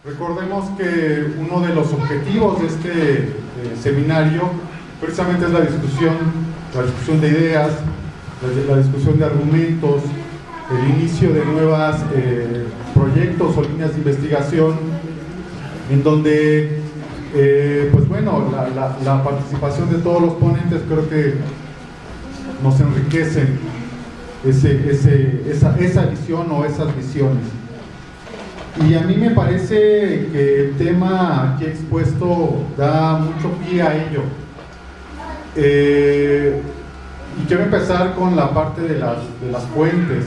Recordemos que uno de los objetivos de este seminario precisamente es la discusión de ideas, la discusión de argumentos, el inicio de nuevos proyectos o líneas de investigación, en donde, pues bueno, la participación de todos los ponentes creo que nos enriquecen esa visión o esas visiones. Y a mí me parece que el tema aquí expuesto da mucho pie a ello. Y quiero empezar con la parte de las fuentes.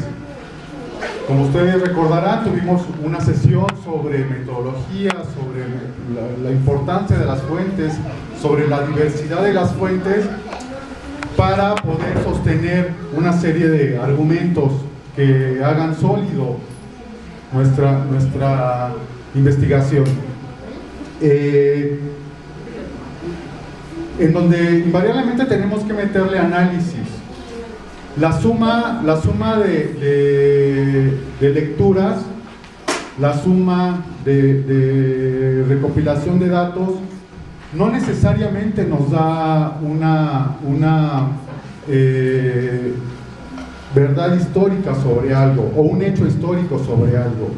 Como ustedes recordarán, tuvimos una sesión sobre metodología, sobre la importancia de las fuentes, sobre la diversidad de las fuentes, para poder sostener una serie de argumentos que hagan sólido nuestra investigación, en donde invariablemente tenemos que meterle análisis. La suma de lecturas, la suma de recopilación de datos, no necesariamente nos da una verdad histórica sobre algo o un hecho histórico sobre algo.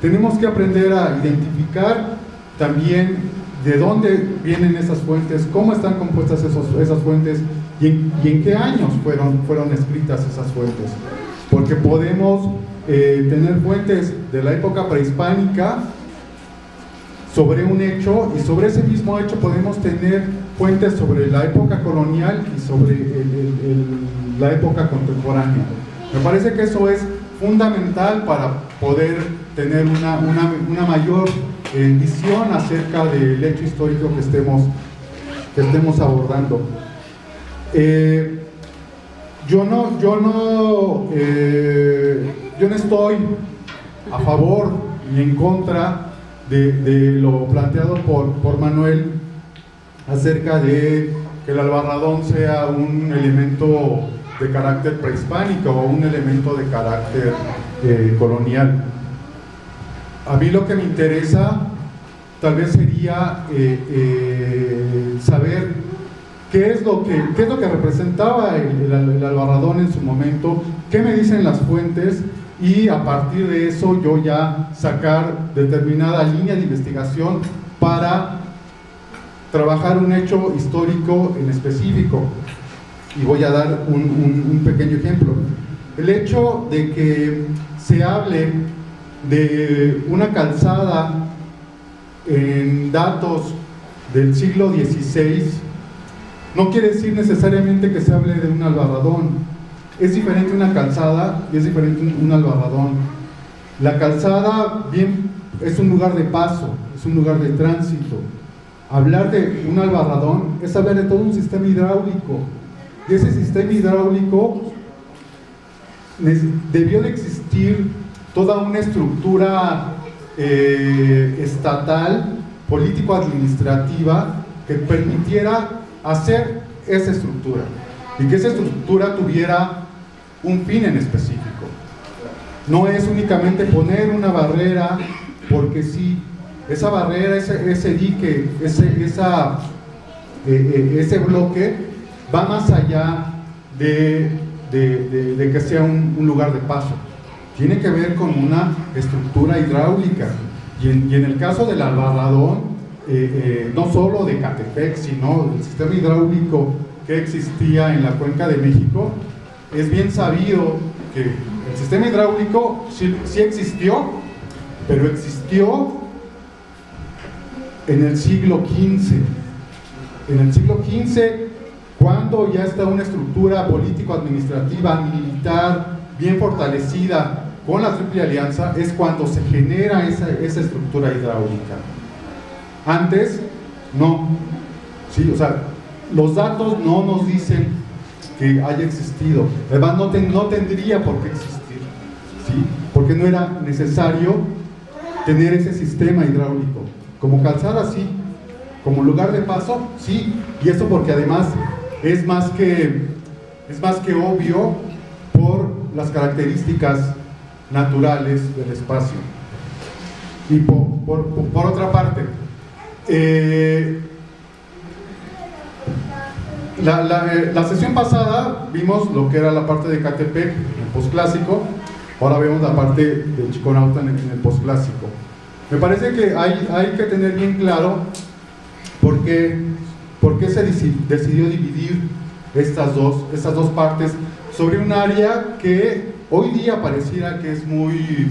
Tenemos que aprender a identificar también de dónde vienen esas fuentes, cómo están compuestas esas fuentes y en qué años fueron escritas esas fuentes. Porque podemos tener fuentes de la época prehispánica sobre un hecho, y sobre ese mismo hecho podemos tener fuentes sobre la época colonial y sobre la época contemporánea. Me parece que eso es fundamental para poder tener una mayor visión acerca del hecho histórico que estemos abordando. Yo no estoy a favor ni en contra de lo planteado por Manuel acerca de que el albarradón sea un elemento de carácter prehispánico o un elemento de carácter colonial. A mí lo que me interesa tal vez sería saber qué es lo que representaba el albarradón en su momento, qué me dicen las fuentes, y a partir de eso yo ya sacar determinada línea de investigación para trabajar un hecho histórico en específico. Y voy a dar un pequeño ejemplo. El hecho de que se hable de una calzada en datos del siglo XVI no quiere decir necesariamente que se hable de un albarradón. Es diferente una calzada y es diferente un albarradón. La calzada bien es un lugar de paso, es un lugar de tránsito. Hablar de un albarradón es hablar de todo un sistema hidráulico. Y ese sistema hidráulico debió de existir toda una estructura estatal, político-administrativa, que permitiera hacer esa estructura y que esa estructura tuviera un fin en específico. No es únicamente poner una barrera porque sí. Esa barrera, ese dique, ese bloque va más allá de que sea un lugar de paso. Tiene que ver con una estructura hidráulica. Y en el caso del albarradón, no solo de Catepec, sino del sistema hidráulico que existía en la Cuenca de México, es bien sabido que el sistema hidráulico sí existió, pero existió en el siglo XV. En el siglo XV, cuando ya está una estructura político-administrativa, militar, bien fortalecida con la Triple Alianza, es cuando se genera esa estructura hidráulica. Antes, no. ¿Sí? O sea, los datos no nos dicen que haya existido. Además, no tendría por qué existir. ¿Sí? Porque no era necesario tener ese sistema hidráulico. Como calzada, sí. Como lugar de paso, sí. Y eso porque además es más que obvio por las características naturales del espacio. Y por otra parte, la sesión pasada vimos lo que era la parte de Ecatepec, el posclásico. Ahora vemos la parte de Chiconauta en el posclásico. Me parece que hay que tener bien claro por qué se decidió dividir estas dos partes sobre un área que hoy día pareciera que es muy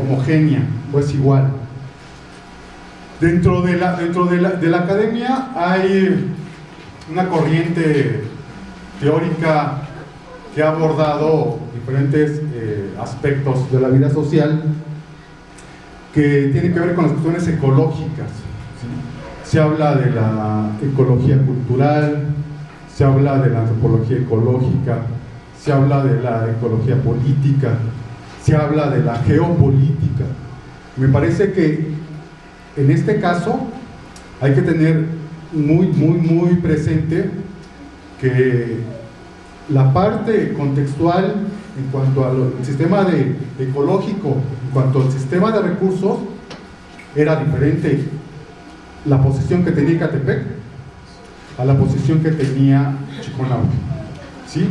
homogénea o es igual. Dentro de la academia hay una corriente teórica que ha abordado diferentes aspectos de la vida social que tienen que ver con las cuestiones ecológicas, ¿sí? Se habla de la ecología cultural, se habla de la antropología ecológica, se habla de la ecología política, se habla de la geopolítica. Me parece que en este caso hay que tener muy presente que la parte contextual en cuanto al sistema ecológico, en cuanto al sistema de recursos, era diferente la posición que tenía Ecatepec a la posición que tenía Chiconauta, ¿sí?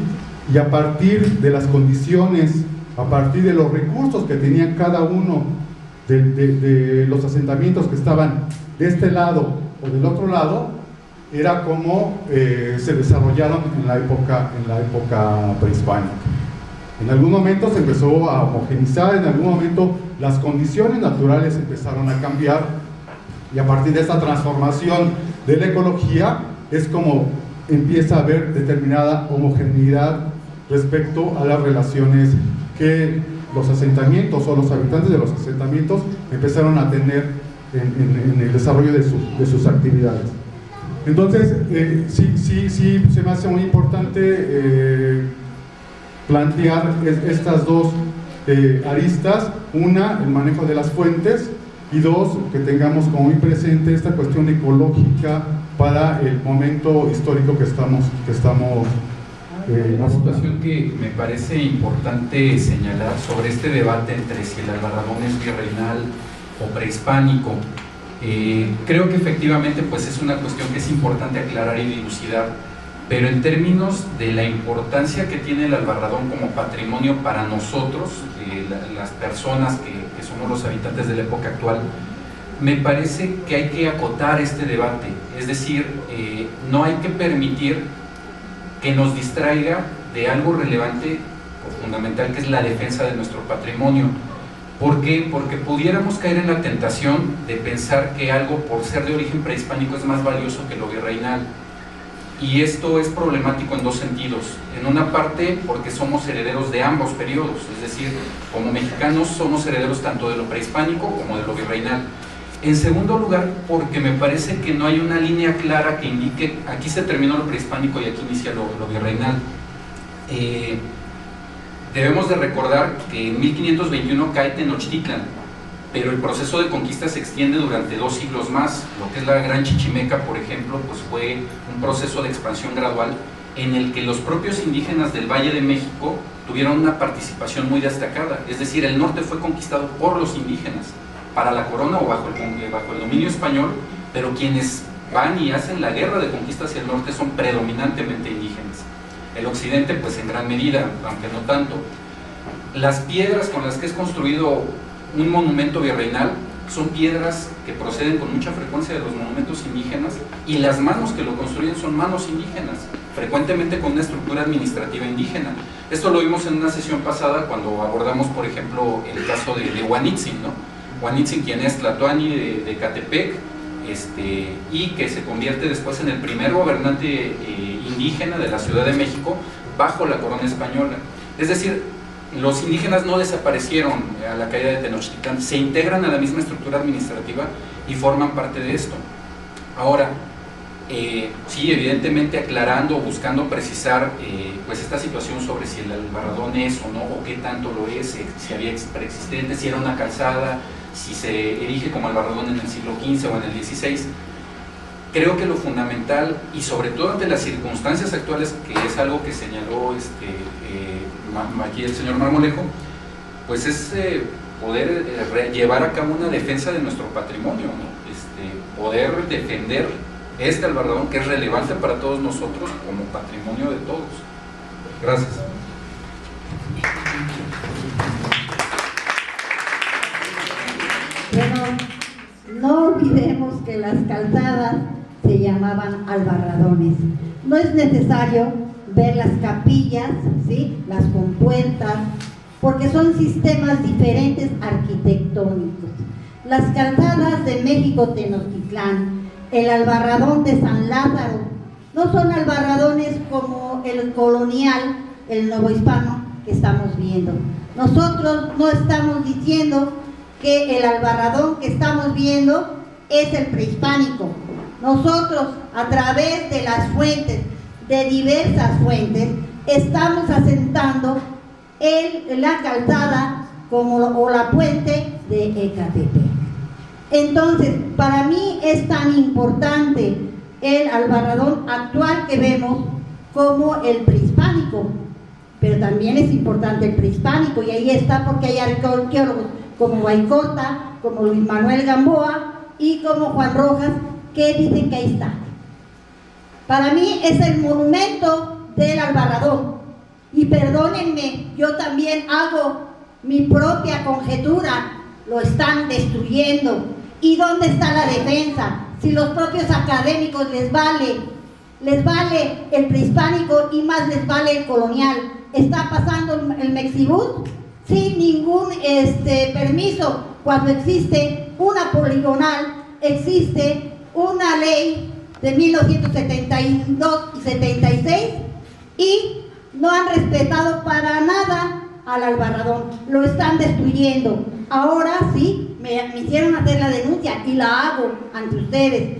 Y a partir de las condiciones, a partir de los recursos que tenían cada uno de los asentamientos que estaban de este lado o del otro lado, era como se desarrollaron en la época prehispánica. En algún momento se empezó a homogenizar, en algún momento las condiciones naturales empezaron a cambiar, y a partir de esta transformación de la ecología es como empieza a haber determinada homogeneidad respecto a las relaciones que los asentamientos o los habitantes de los asentamientos empezaron a tener en el desarrollo de sus actividades. Entonces, sí se me hace muy importante plantear estas dos aristas: una, el manejo de las fuentes, y dos, que tengamos como muy presente esta cuestión ecológica para el momento histórico que estamos una situación que me parece importante señalar sobre este debate entre si el Albarrabón es virreinal o prehispánico. Creo que efectivamente pues es una cuestión que es importante aclarar y dilucidar, pero en términos de la importancia que tiene el Albarrabón como patrimonio para nosotros, las personas que somos los habitantes de la época actual, me parece que hay que acotar este debate. Es decir, no hay que permitir que nos distraiga de algo relevante o fundamental, que es la defensa de nuestro patrimonio. ¿Por qué? Porque pudiéramos caer en la tentación de pensar que algo, por ser de origen prehispánico, es más valioso que lo virreinal. Y esto es problemático en dos sentidos. En una parte, porque somos herederos de ambos periodos, es decir, como mexicanos somos herederos tanto de lo prehispánico como de lo virreinal. En segundo lugar, porque me parece que no hay una línea clara que indique aquí se terminó lo prehispánico y aquí inicia lo virreinal. Debemos de recordar que en 1521 cae Tenochtitlan, pero el proceso de conquista se extiende durante 2 siglos más. Lo que es la Gran Chichimeca, por ejemplo, pues fue un proceso de expansión gradual en el que los propios indígenas del Valle de México tuvieron una participación muy destacada. Es decir, el norte fue conquistado por los indígenas para la corona o bajo el dominio español, pero quienes van y hacen la guerra de conquista hacia el norte son predominantemente indígenas. El occidente pues en gran medida, aunque no tanto. Las piedras con las que es construido un monumento virreinal son piedras que proceden con mucha frecuencia de los monumentos indígenas, y las manos que lo construyen son manos indígenas, frecuentemente con una estructura administrativa indígena. Esto lo vimos en una sesión pasada cuando abordamos, por ejemplo, el caso de Huanitzin, ¿no? Huanitzin, quien es tlatoani de Ecatepec, y que se convierte después en el primer gobernante indígena de la Ciudad de México bajo la corona española. Es decir, los indígenas no desaparecieron a la caída de Tenochtitlán, se integran a la misma estructura administrativa y forman parte de esto. Ahora, sí, evidentemente aclarando, buscando precisar pues esta situación sobre si el Albarrabón es o no, o qué tanto lo es, si había preexistente, si era una calzada, si se erige como Albarrabón en el siglo XV o en el XVI. Creo que lo fundamental, y sobre todo ante las circunstancias actuales, que es algo que señaló aquí el señor Marmolejo, pues es poder llevar a cabo una defensa de nuestro patrimonio, ¿no? Poder defender este Albarradón, que es relevante para todos nosotros como patrimonio de todos. Gracias. Bueno, no olvidemos que las calzadas se llamaban albarradones. No es necesario ver las capillas, ¿sí?, las compuertas, porque son sistemas diferentes arquitectónicos. Las calzadas de México Tenochtitlán, el albarradón de San Lázaro, no son albarradones como el colonial, el novohispano que estamos viendo. Nosotros no estamos diciendo que el albarradón que estamos viendo es el prehispánico. Nosotros, a través de las fuentes, de diversas fuentes, estamos asentando la calzada o la puente de Ecatepec. Entonces, para mí es tan importante el albarradón actual que vemos como el prehispánico, pero también es importante el prehispánico, y ahí está porque hay arqueólogos como Guaycorta, como Luis Manuel Gamboa y como Juan Rojas, que dicen que ahí está. Para mí es el monumento del albarradón, y perdónenme, yo también hago mi propia conjetura. Lo están destruyendo. ¿Y dónde está la defensa? Si los propios académicos les vale el prehispánico y más les vale el colonial. Está pasando el Mexibus sin ningún permiso, cuando existe una poligonal, existe una ley de 1972 y 76, y no han respetado para nada al albarradón. Lo están destruyendo. Ahora sí, me hicieron hacer la denuncia y la hago ante ustedes.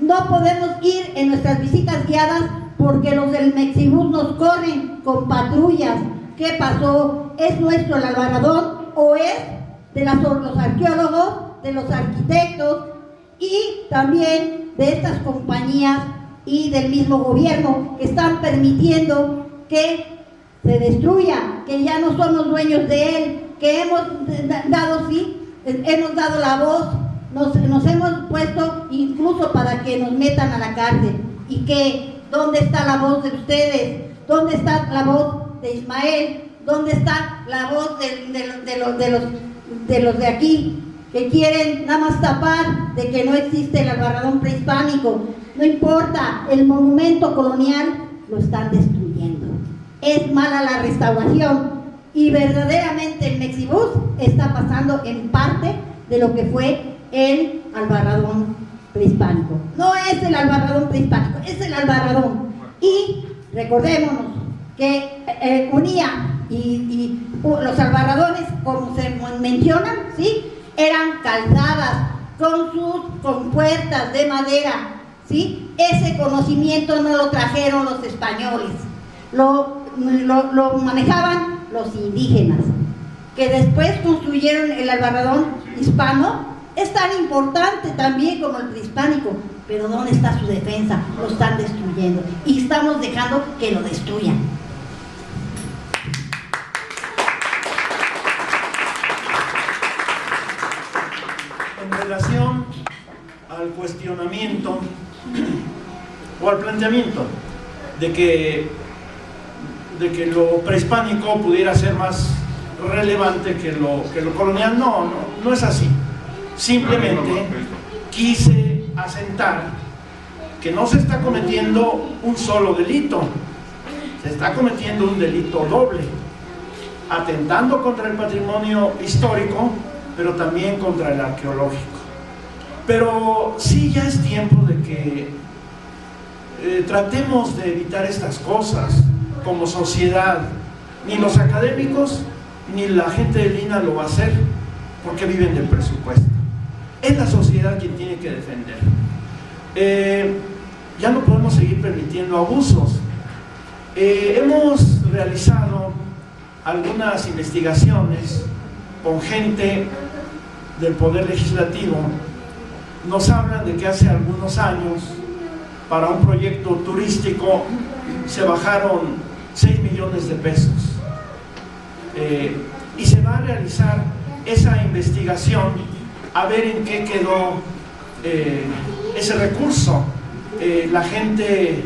No podemos ir en nuestras visitas guiadas porque los del Mexibus nos corren con patrullas. ¿Qué pasó? ¿Es nuestro el albarradón o es de los arqueólogos, de los arquitectos y también de estas compañías y del mismo gobierno que están permitiendo que se destruya, que ya no somos dueños de él, que hemos dado la voz, nos hemos puesto incluso para que nos metan a la cárcel? ¿Y qué? ¿Dónde está la voz de ustedes? ¿Dónde está la voz de Ismael? ¿Dónde está la voz de los de aquí, que quieren nada más tapar de que no existe el albarradón prehispánico? No importa, el monumento colonial lo están destruyendo. Es mala la restauración, y verdaderamente el Mexibus está pasando en parte de lo que fue el albarradón prehispánico. No es el albarradón prehispánico, es el albarradón. Y recordémonos que unía y los albarradones, como se mencionan, ¿sí?, eran calzadas con sus compuertas de madera, ¿sí? Ese conocimiento no lo trajeron los españoles, lo manejaban los indígenas, que después construyeron el albarradón hispano. Es tan importante también como el prehispánico, pero ¿dónde está su defensa? Lo están destruyendo y estamos dejando que lo destruyan. En relación al cuestionamiento o al planteamiento de que lo prehispánico pudiera ser más relevante que lo colonial, no es así. Simplemente quise asentar que no se está cometiendo un solo delito, se está cometiendo un delito doble, atentando contra el patrimonio histórico, pero también contra el arqueológico. Pero sí, ya es tiempo de que tratemos de evitar estas cosas como sociedad. Ni los académicos ni la gente del INAH lo va a hacer, porque viven del presupuesto. Es la sociedad quien tiene que defender. Ya no podemos seguir permitiendo abusos. Hemos realizado algunas investigaciones con gente del Poder Legislativo. Nos hablan de que hace algunos años, para un proyecto turístico, se bajaron 6 millones de pesos. Y se va a realizar esa investigación, a ver en qué quedó ese recurso. La gente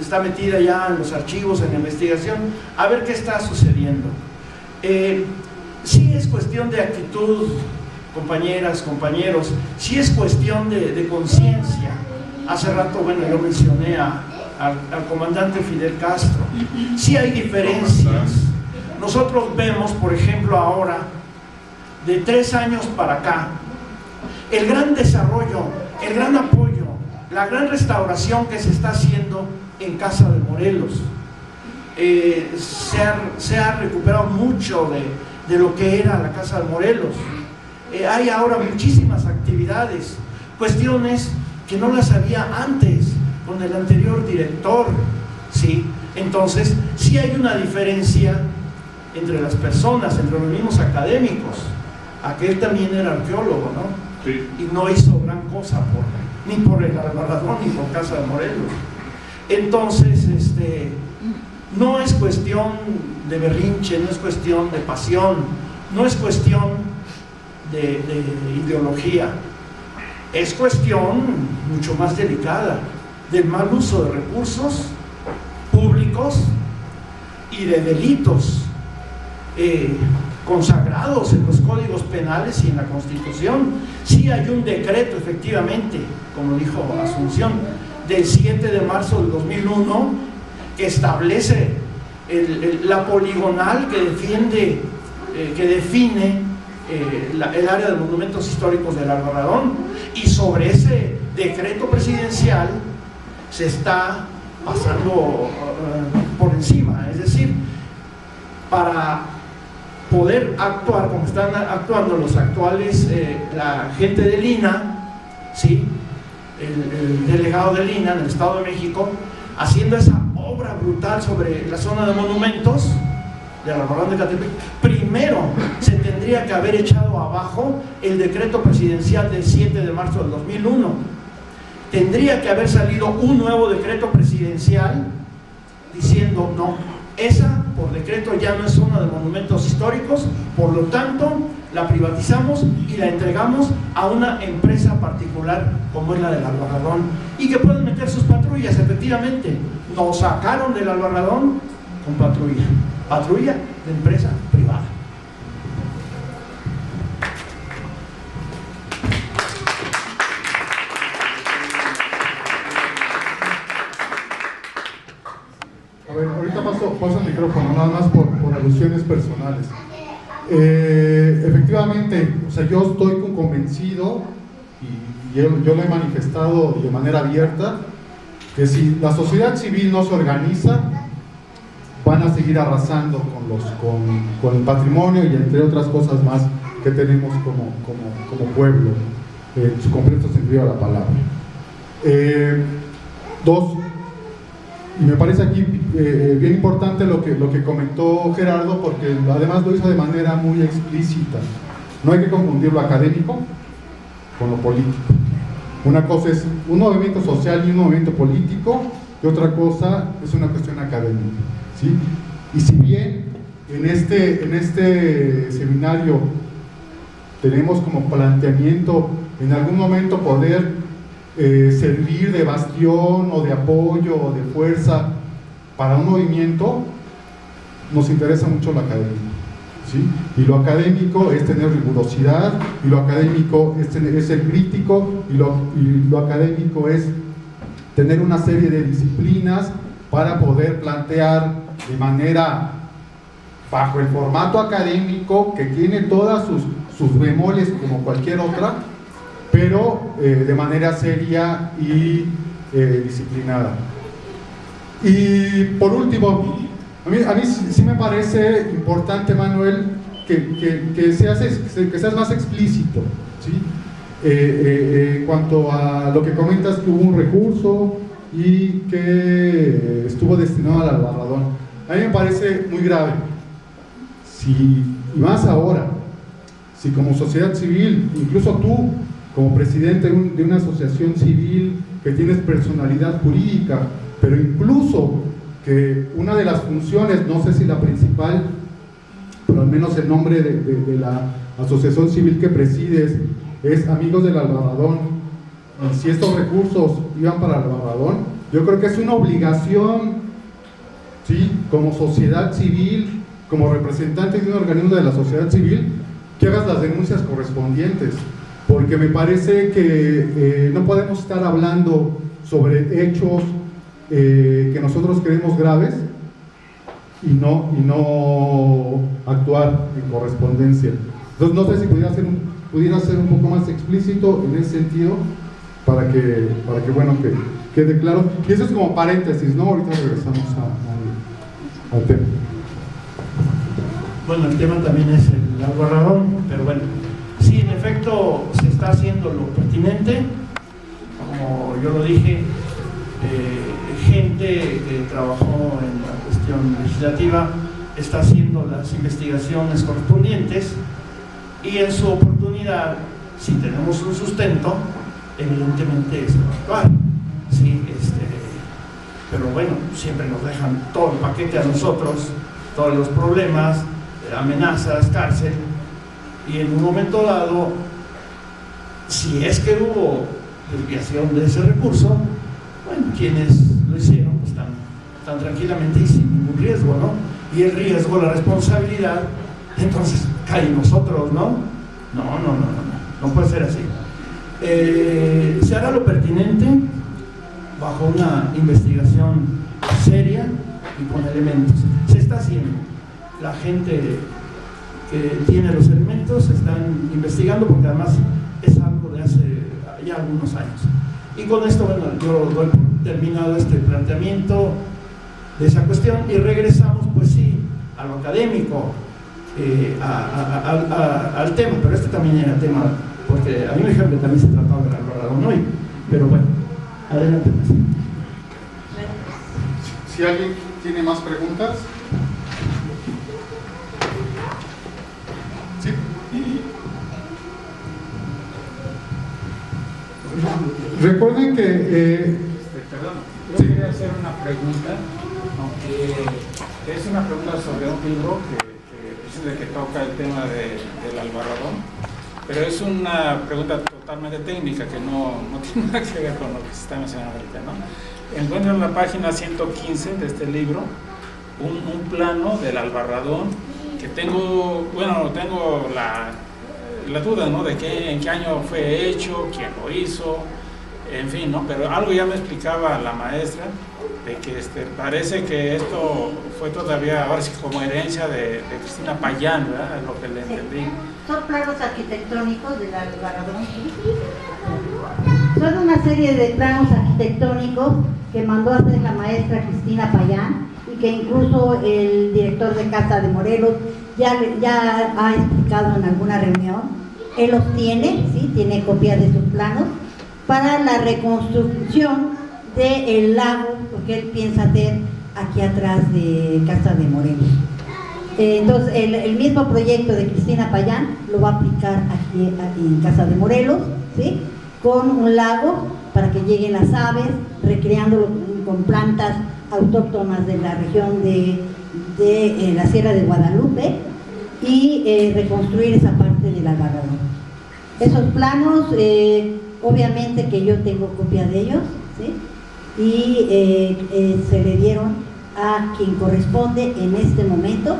está metida ya en los archivos, en la investigación, a ver qué está sucediendo. Sí es cuestión de actitud, compañeras, compañeros, sí es cuestión de conciencia. Hace rato, bueno, yo mencioné al comandante Fidel Castro. Sí hay diferencias. Nosotros vemos, por ejemplo, ahora, de 3 años para acá, el gran desarrollo, el gran apoyo, la gran restauración que se está haciendo en Casa de Morelos. Se ha recuperado mucho de lo que era la Casa de Morelos. Hay ahora muchísimas actividades, cuestiones que no las había antes con el anterior director, ¿sí? Entonces, sí hay una diferencia entre las personas, entre los mismos académicos. Aquel también era arqueólogo, ¿no? Sí. Y no hizo gran cosa ni por el Albarradón ni por Casa de Morelos. Entonces, no es cuestión de berrinche, no es cuestión de pasión, no es cuestión de ideología, es cuestión mucho más delicada del mal uso de recursos públicos y de delitos consagrados en los códigos penales y en la Constitución. Sí hay un decreto, efectivamente, como dijo Asunción, del 7 de marzo del 2001 que establece la poligonal que define el área de monumentos históricos del Albarradón, y sobre ese decreto presidencial se está pasando por encima. Es decir, para poder actuar como están actuando los actuales, la gente del INAH, ¿sí? el delegado del INAH en el Estado de México, haciendo esa obra brutal sobre la zona de monumentos del Albarradón de Catepec. Primero se tendría que haber echado abajo el decreto presidencial del 7 de marzo del 2001. Tendría que haber salido un nuevo decreto presidencial diciendo: no, esa por decreto ya no es zona de monumentos históricos, por lo tanto la privatizamos y la entregamos a una empresa particular como es la del Albarradón, y que pueden meter sus patrullas. Efectivamente, nos sacaron del Albarradón con patrulla de empresa privada. A ver, ahorita paso el micrófono, nada más por alusiones personales. Efectivamente, o sea, yo estoy convencido, y yo lo he manifestado de manera abierta, que si la sociedad civil no se organiza, van a seguir arrasando con el patrimonio y entre otras cosas más que tenemos como pueblo, en su completo sentido de la palabra. Dos, y me parece aquí bien importante lo que comentó Gerardo, porque además lo hizo de manera muy explícita. No hay que confundir lo académico con lo político. Una cosa es un movimiento social y un movimiento político, y otra cosa es una cuestión académica, ¿sí? Y si bien en este seminario tenemos como planteamiento en algún momento poder servir de bastión o de apoyo o de fuerza para un movimiento, nos interesa mucho lo académico, ¿sí? Y lo académico es tener rigurosidad, y lo académico es ser crítico, y lo académico es tener una serie de disciplinas para poder plantear de manera, bajo el formato académico, que tiene todas sus bemoles como cualquier otra, pero de manera seria y disciplinada. Y por último, a mí sí me parece importante, Manuel, que seas más explícito, ¿sí? En cuanto a lo que comentas, que hubo un recurso y que estuvo destinado al Albarradón. A mí me parece muy grave, y más ahora, si como sociedad civil, incluso tú como presidente de una asociación civil que tienes personalidad jurídica, pero incluso que una de las funciones, no sé si la principal, pero al menos el nombre de asociación civil que presides es Amigos del Albarradón, y si estos recursos iban para el Albarradón, yo creo que es una obligación, ¿sí?, como sociedad civil, como representante de un organismo de la sociedad civil, que hagas las denuncias correspondientes, porque me parece que no podemos estar hablando sobre hechos que nosotros creemos graves y no actuar en correspondencia. Entonces no sé si pudiera ser un poco más explícito en ese sentido para que bueno, que quede claro. Y eso es como paréntesis, ¿no? Ahorita regresamos al tema. Bueno, el tema también es el albarradón, pero bueno, sí, en efecto se está haciendo lo pertinente, como yo lo dije, gente que trabajó en la cuestión legislativa está haciendo las investigaciones correspondientes y en su oportunidad, si tenemos un sustento, evidentemente se va a actuar, ¿sí? Pero bueno, siempre nos dejan todo el paquete a nosotros, todos los problemas, amenazas, cárcel, y en un momento dado, si es que hubo desviación de ese recurso, bueno, quienes lo hicieron pues están tranquilamente y sin ningún riesgo, ¿no? Y el riesgo, la responsabilidad, entonces cae en nosotros, ¿no? No puede ser así. Se hará lo pertinente bajo una investigación seria y con elementos. Se está haciendo. La gente que tiene los elementos están investigando, porque además es algo de hace ya algunos años. Y con esto, bueno, yo doy por terminado este planteamiento de esa cuestión y regresamos, pues sí, a lo académico, al tema, pero este también era tema, porque a mí me dijeron que también se trataba del albarradón hoy, pero bueno, adelante. Si alguien tiene más preguntas. Sí. Recuerden que perdón, yo quería hacer una pregunta, aunque es una pregunta sobre un libro que toca el tema del albarradón, pero es una pregunta totalmente técnica que no tiene nada que ver con lo que se está mencionando ahorita, ¿no? Encuentro en la página 115 de este libro un plano del albarradón que tengo la duda, ¿no?, de en qué año fue hecho, quién lo hizo, en fin, ¿no? Pero algo ya me explicaba la maestra de que parece que esto fue todavía, ahora sí, como herencia de Cristina Payán, ¿verdad? Es lo que le entendí. Son planos arquitectónicos del albarradón. Son una serie de planos arquitectónicos que mandó a hacer la maestra Cristina Payán y que incluso el director de Casa de Morelos ya ha explicado en alguna reunión. Él los tiene, ¿sí? Tiene copias de sus planos para la reconstrucción del lago, porque él piensa hacer aquí atrás de Casa de Morelos. Entonces el mismo proyecto de Cristina Payán lo va a aplicar aquí en Casa de Morelos, ¿sí?, con un lago para que lleguen las aves, recreándolo con plantas autóctonas de la región de la Sierra de Guadalupe, y reconstruir esa parte del albarradón. Esos planos, obviamente que yo tengo copia de ellos, ¿sí?, y se le dieron a quien corresponde en este momento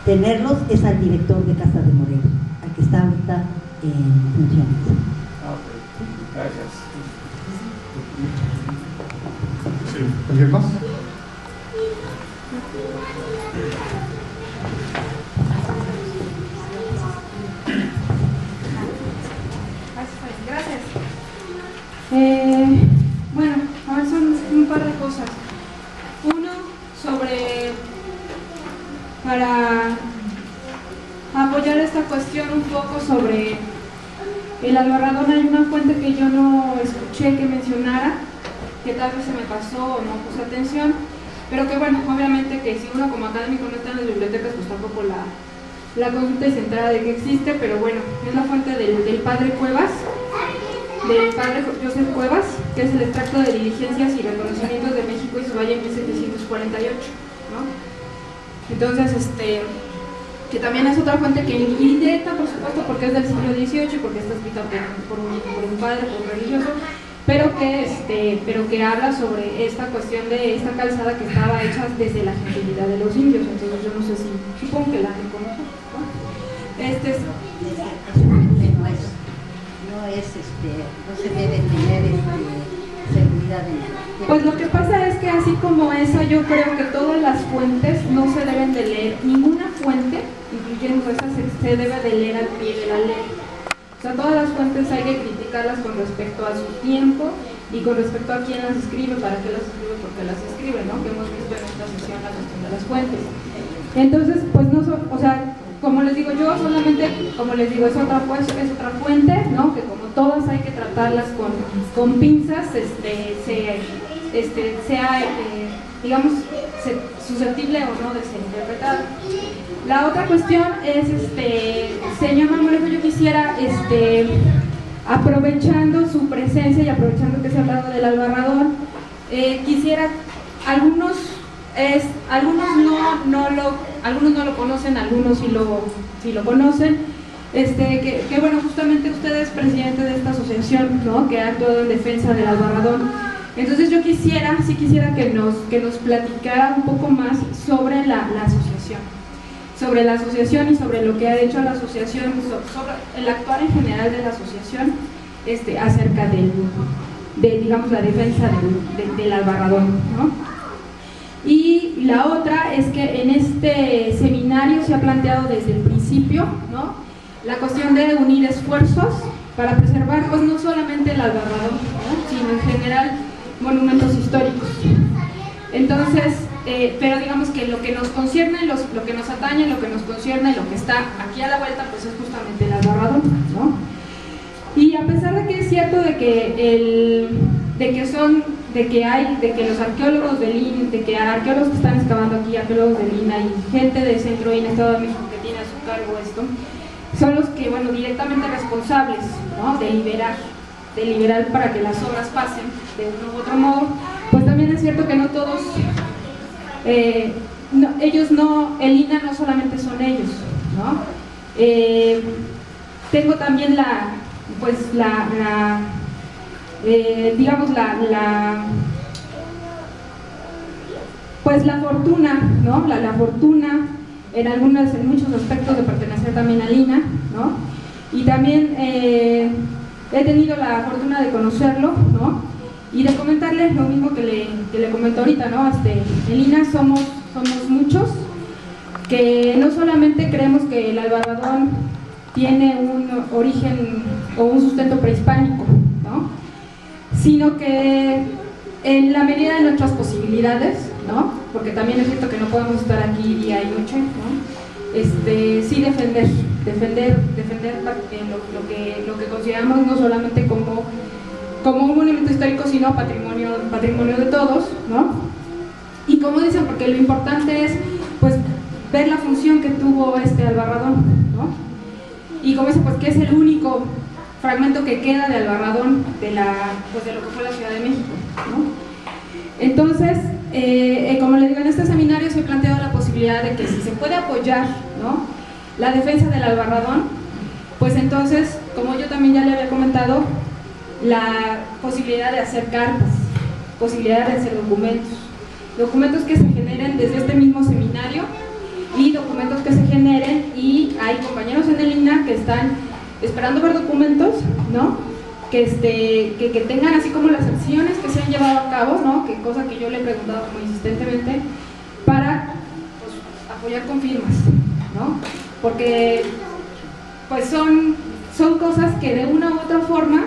tenerlos, es al director de Casa de Morelos, al que está ahorita en funciones. Gracias. Sí. ¿Alguien más? Gracias. Bueno, a ver, son un par de cosas. Uno, para apoyar esta cuestión un poco sobre el albarradón, hay una fuente que yo no escuché que mencionara, que tal vez se me pasó o no puse atención, pero que bueno, obviamente que si uno como académico no está en las bibliotecas, pues tampoco la consulta y se entera de que existe, pero bueno, es la fuente del padre Cuevas, del padre Joseph Cuevas, que es el extracto de diligencias y reconocimientos de México y su valle en 1748, ¿no? Entonces, que también es otra fuente que indirecta, por supuesto, porque es del siglo XVIII, porque está escrita por un padre, por un religioso, pero que habla sobre esta cuestión de esta calzada que estaba hecha desde la gentilidad de los indios. Entonces yo no sé si, supongo que la reconozco, ¿no? No se debe tener seguridad en la... Pues lo que pasa es que así como esa, yo creo que todas las fuentes no se deben de leer, ninguna fuente, incluyendo esa, se debe de leer al pie de la ley. O sea, todas las fuentes hay que criticarlas con respecto a su tiempo y con respecto a quién las escribe, para qué las escribe, por qué las escribe, ¿no? Que hemos visto en esta sesión la cuestión de las fuentes. Entonces, pues no son, o sea, como les digo yo, solamente, como les digo, es otra fuente, ¿no? Que como todas hay que tratarlas con pinzas, sea, digamos, susceptible o no de ser interpretada. La otra cuestión es, señor Marmolejo, yo quisiera, aprovechando su presencia y aprovechando que se ha hablado del Albarradón, quisiera, algunos no lo conocen, algunos sí lo conocen, que bueno, justamente usted es presidente de esta asociación, ¿no? Que ha actuado en defensa del Albarradón. Entonces yo quisiera que nos platicara un poco más sobre la asociación y sobre lo que ha hecho la asociación, sobre el actuar en general de la asociación, acerca de digamos, la defensa del Albarradón, ¿no? Y la otra es que en este seminario se ha planteado desde el principio, ¿no?, la cuestión de unir esfuerzos para preservar, pues, no solamente el Albarradón, ¿no?, sino en general monumentos históricos. Entonces, pero digamos que lo que nos concierne, lo que nos atañe, lo que nos concierne, lo que está aquí a la vuelta, pues es justamente el Albarradón, ¿no? Y a pesar de que es cierto de que los arqueólogos del INA, de que arqueólogos que están excavando aquí, arqueólogos del INA y gente del Centro INA, Estado de México, que tiene a su cargo esto, son los que, bueno, directamente responsables, ¿no?, de liberar para que las obras pasen de uno u otro modo, pues también es cierto que no todos, el INA no solamente son ellos, ¿no? Tengo también la fortuna, ¿no? La fortuna en muchos aspectos de pertenecer también al INA, ¿no? Y también he tenido la fortuna de conocerlo, ¿no? Y de comentarles lo mismo que le comento ahorita, ¿no? El INA somos muchos que no solamente creemos que el Albarradón tiene un origen o un sustento prehispánico, ¿no?, sino que en la medida de nuestras posibilidades, ¿no?, porque también es cierto que no podemos estar aquí día y noche, ¿no?, sí defender lo que consideramos no solamente como un monumento histórico, sino patrimonio de todos, ¿no? Y como dicen, porque lo importante es, pues, ver la función que tuvo Albarradón, ¿no? Y como dicen, pues, que es el único fragmento que queda de Albarradón de lo que fue la Ciudad de México, ¿no? Entonces, como les digo, en este seminario se ha planteado la posibilidad de que si se puede apoyar, ¿no?, la defensa del Albarradón, pues entonces, como yo también ya le había comentado, la posibilidad de hacer cartas, posibilidad de hacer documentos que se generen desde este mismo seminario y documentos que se generen, y hay compañeros en el INA que están esperando ver documentos, ¿no?, que tengan así como las acciones que se han llevado a cabo, ¿no?, que cosa que yo le he preguntado muy insistentemente, para, pues, apoyar con firmas, ¿no?, porque pues son cosas que de una u otra forma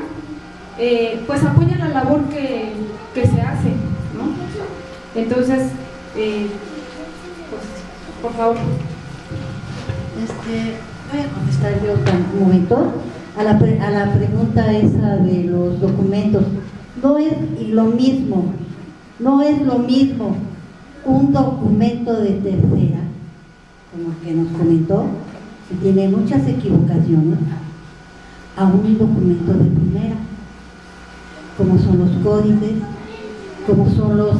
pues apoyan la labor que se hace, ¿no? Entonces, pues, por favor. Voy a contestar yo un momento a la pregunta esa de los documentos. No es lo mismo un documento de tercera, como el que nos comentó, que tiene muchas equivocaciones, a un documento de primera, como son los códices, como son los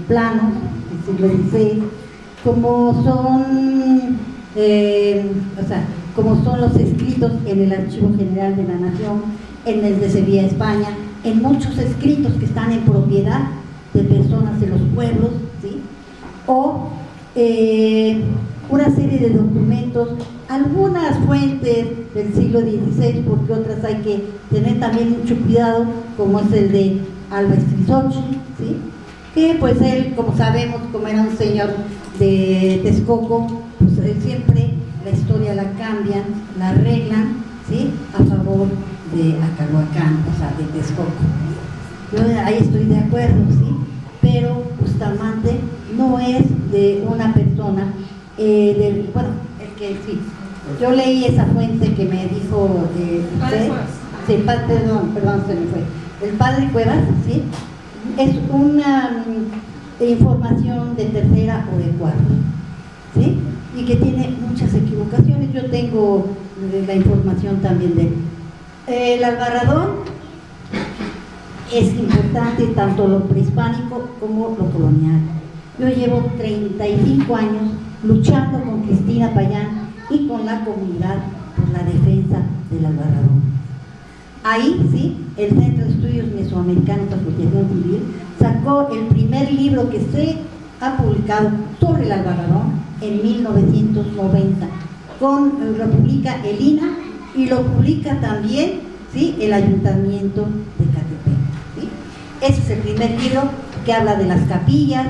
planos del siglo XVI, como son o sea, como son los escritos en el Archivo General de la Nación, en el de Sevilla, España, en muchos escritos que están en propiedad de personas de los pueblos, ¿sí? O una serie de documentos, algunas fuentes del siglo XVI, porque otras hay que tener también mucho cuidado, como es el de Alba Estrizocchi, ¿sí? Que pues él, como sabemos, como era un señor de Texcoco, pues él siempre la historia la cambian, la arreglan, ¿sí? A favor de Acaloacán, o sea, de Texcoco. Yo ahí estoy de acuerdo, ¿sí? Pero Bustamante no es de una persona, bueno, el que sí. Yo leí esa fuente que me dijo usted, sí, perdón, se me fue. El padre Cuevas, ¿sí? Es una información de tercera o de cuarta, ¿sí? Y que tiene muchas equivocaciones. Yo tengo la información también de él. El Albarradón es importante tanto lo prehispánico como lo colonial. Yo llevo 35 años luchando con Cristina Payán y con la comunidad por la defensa del Albarradón. Ahí, sí, el Centro de Estudios Mesoamericanos de Asociación Civil sacó el primer libro que se ha publicado sobre el Albarradón en 1990. Lo publica el INA y lo publica también, ¿sí?, el Ayuntamiento de Catepec, ¿sí? Ese es el primer libro que habla de las capillas,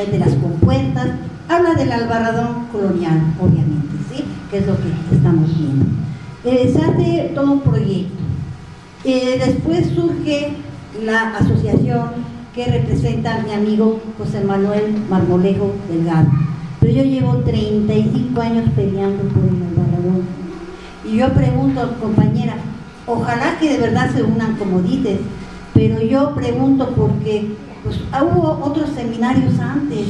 de las compuertas, habla del Albarradón colonial, obviamente, ¿sí?, que es lo que estamos viendo. Se hace todo un proyecto. Después surge la asociación que representa a mi amigo José Manuel Marmolejo Delgado. Pero yo llevo 35 años peleando por el Albarradón. Y yo pregunto, compañera, ojalá que de verdad se unan como dices, pero yo pregunto porque pues, hubo otros seminarios antes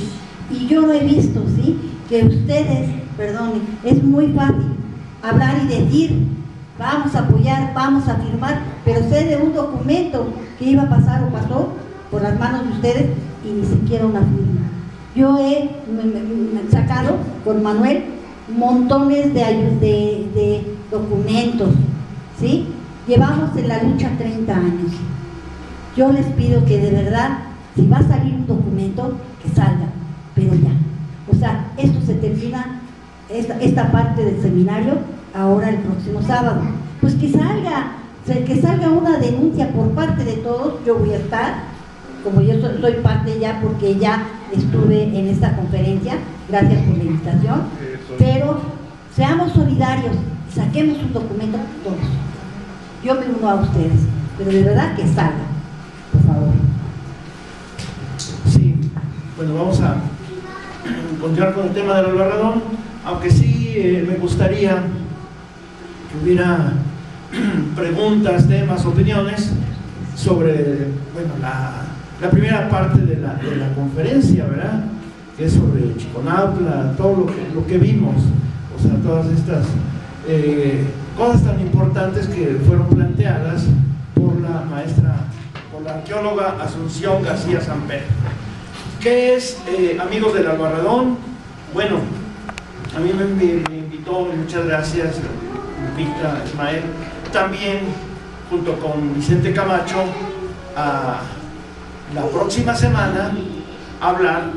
y yo lo he visto, ¿sí? Que ustedes, perdón, es muy fácil hablar y decir, vamos a apoyar, vamos a firmar, pero sé de un documento que iba a pasar o pasó por las manos de ustedes y ni siquiera una firma. Yo he sacado con Manuel montones de documentos, ¿sí? Llevamos en la lucha 30 años. Yo les pido que de verdad, si va a salir un documento, que salga, pero ya. O sea, esto se termina, esta parte del seminario, ahora el próximo sábado. Pues que salga una denuncia por parte de todos. Yo voy a estar, como yo soy parte ya, porque ya estuve en esta conferencia, gracias por la invitación, pero seamos solidarios, saquemos un documento todos. Yo me uno a ustedes, pero de verdad que salga, por favor. Sí, bueno, vamos a continuar con el tema del Albarradón, aunque sí me gustaría que hubiera preguntas, temas, opiniones sobre, bueno, la primera parte de la conferencia, ¿verdad? Que es sobre Chiconautla, todo lo que vimos, o sea, todas estas cosas tan importantes que fueron planteadas por la maestra, por la arqueóloga Asunción García Samper. ¿Qué es Amigos del Albarradón? Bueno, a mí me invitó, muchas gracias, Victa, Ismael, también junto con Vicente Camacho, a la próxima semana a hablar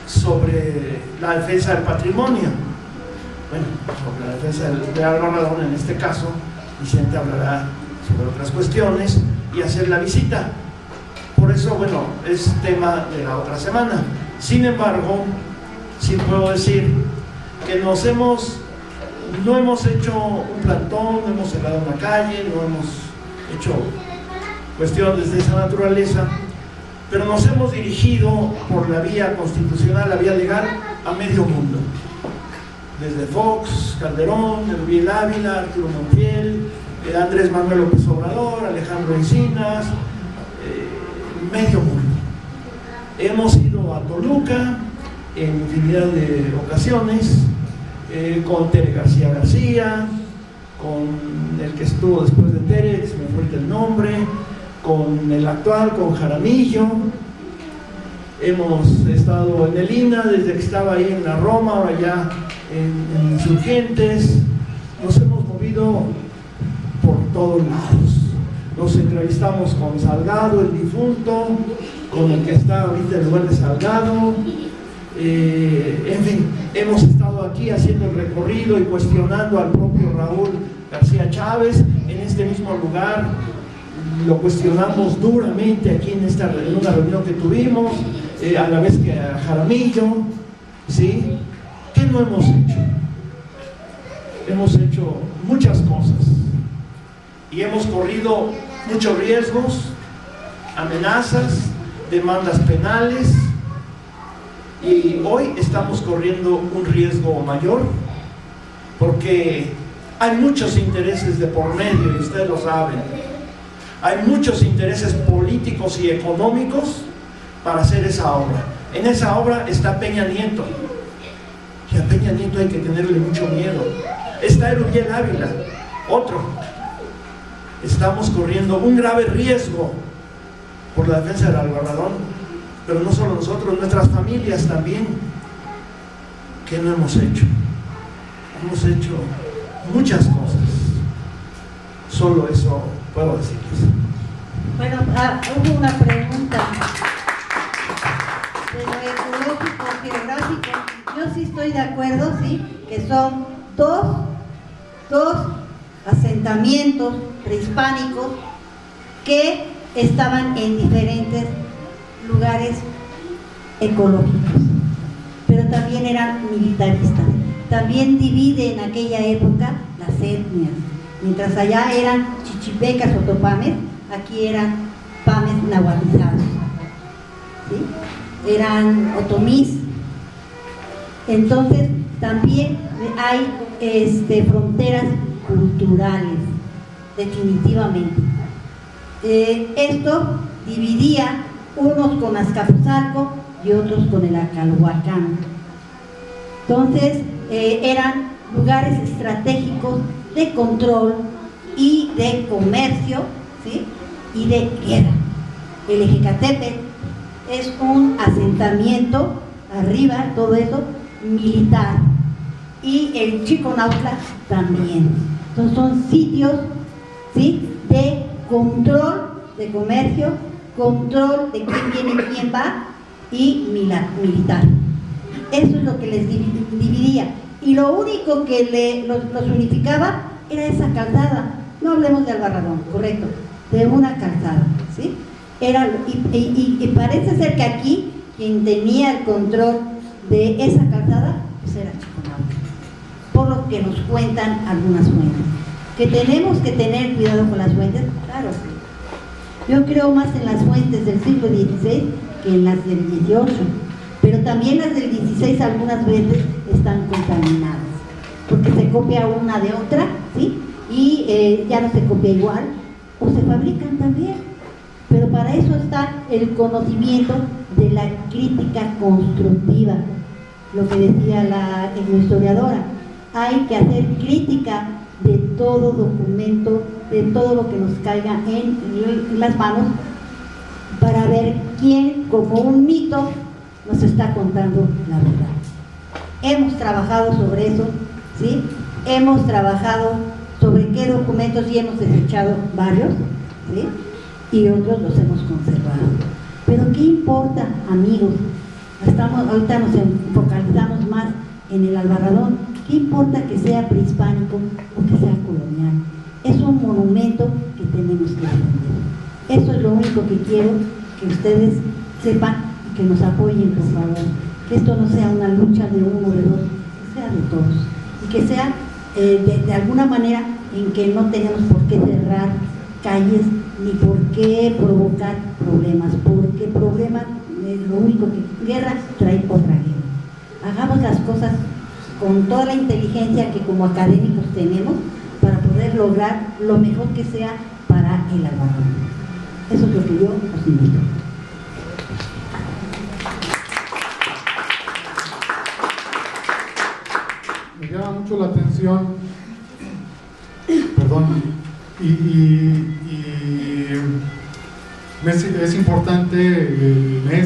sobre la defensa del patrimonio. Bueno, sobre la defensa del Albarradón en este caso, Vicente hablará sobre otras cuestiones y hacer la visita. Por eso, bueno, es tema de la otra semana. Sin embargo, sí puedo decir que no hemos hecho un plantón, no hemos cerrado una calle, no hemos hecho cuestiones de esa naturaleza, pero nos hemos dirigido por la vía constitucional, la vía legal, a medio mundo. Desde Fox, Calderón, Erubiel Ávila, Arturo Montiel, Andrés Manuel López Obrador, Alejandro Encinas, medio mundo. Hemos ido a Toluca en infinidad de ocasiones, con Tere García García, con el que estuvo después de Tere, se me fue el nombre, con el actual, con Jaramillo. Hemos estado en el INA desde que estaba ahí en la Roma, ahora ya en Insurgentes, nos hemos movido por todos lados. Nos entrevistamos con Salgado, el difunto, con el que está ahorita en lugar de Salgado, en fin, hemos estado aquí haciendo el recorrido y cuestionando al propio Raúl García Chávez en este mismo lugar. Lo cuestionamos duramente aquí en una reunión que tuvimos, a la vez que a Jaramillo, ¿sí? ¿Qué no hemos hecho? Hemos hecho muchas cosas y hemos corrido muchos riesgos, amenazas, demandas penales, y hoy estamos corriendo un riesgo mayor porque hay muchos intereses de por medio, y ustedes lo saben. Hay muchos intereses políticos y económicos para hacer esa obra. En esa obra está Peña Nieto, y a Peña Nieto hay que tenerle mucho miedo. Está Erubiel Ávila, otro. Estamos corriendo un grave riesgo por la defensa del Albarradón, pero no solo nosotros, nuestras familias también. ¿Qué no hemos hecho? Hemos hecho muchas cosas. Solo eso puedo decirles. Bueno, hubo una pregunta de lo ecológico, geográfico. Yo sí estoy de acuerdo, sí, que son dos asentamientos prehispánicos que estaban en diferentes lugares ecológicos, pero también eran militaristas. También divide en aquella época las etnias. Mientras allá eran chichipecas o topames, aquí eran pames nahuatlizados, ¿sí? Eran otomís. Entonces también hay fronteras culturales, definitivamente. Esto dividía unos con Azcapotzalco y otros con el Acalhuacán. Entonces eran lugares estratégicos de control y de comercio, ¿sí? Y de guerra. El Ejecatepetl es un asentamiento arriba, todo eso militar, y el Chiconautla también. Entonces son sitios, ¿sí?, de control de comercio, control de quién viene y quién va, y militar. Eso es lo que les dividía. Y lo único que los unificaba era esa calzada. No hablemos de Albarradón, correcto, de una calzada, ¿sí? Y parece ser que aquí quien tenía el control de esa calzada pues era Chiconautla, por lo que nos cuentan algunas fuentes. Que tenemos que tener cuidado con las fuentes, claro. Yo creo más en las fuentes del siglo XVI que en las del XVIII, pero también las del XVI algunas veces están contaminadas, porque se copia una de otra, ¿sí? Y ya no se copia igual, o se fabrican también. Pero para eso está el conocimiento de la crítica constructiva, lo que decía la historiadora. Hay que hacer crítica de todo documento, de todo lo que nos caiga en las manos, para ver quién, como un mito, nos está contando la verdad. Hemos trabajado sobre eso, ¿sí? Hemos trabajado sobre qué documentos, y hemos desechado varios, ¿sí?, y otros los hemos conservado. Pero ¿qué importa, amigos? Ahorita nos focalizamos más en el Albarradón. ¿Qué importa que sea prehispánico o que sea colonial? Es un monumento que tenemos que defender. Eso es lo único que quiero que ustedes sepan y que nos apoyen, por favor. Que esto no sea una lucha de uno o de dos, que sea de todos. Y que sea de alguna manera en que no tenemos por qué cerrar calles ni por qué provocar problemas, porque problema es lo único que guerra trae otra guerra. Hagamos las cosas con toda la inteligencia que como académicos tenemos para poder lograr lo mejor que sea para el Albarradón. Eso es lo que yo os invito. Me llama mucho la atención, perdón, y me es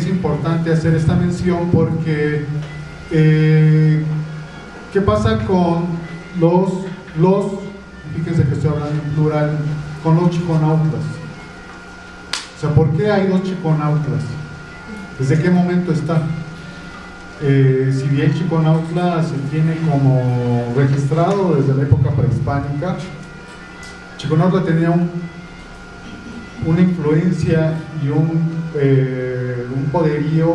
importante hacer esta mención porque ¿Qué pasa con fíjense que estoy hablando en plural, con los chiconautlas? O sea, ¿por qué hay 2 chiconautlas? ¿Desde qué momento está? Si bien Chiconautla se tiene como registrado desde la época prehispánica, Chiconautla tenía una influencia y un poderío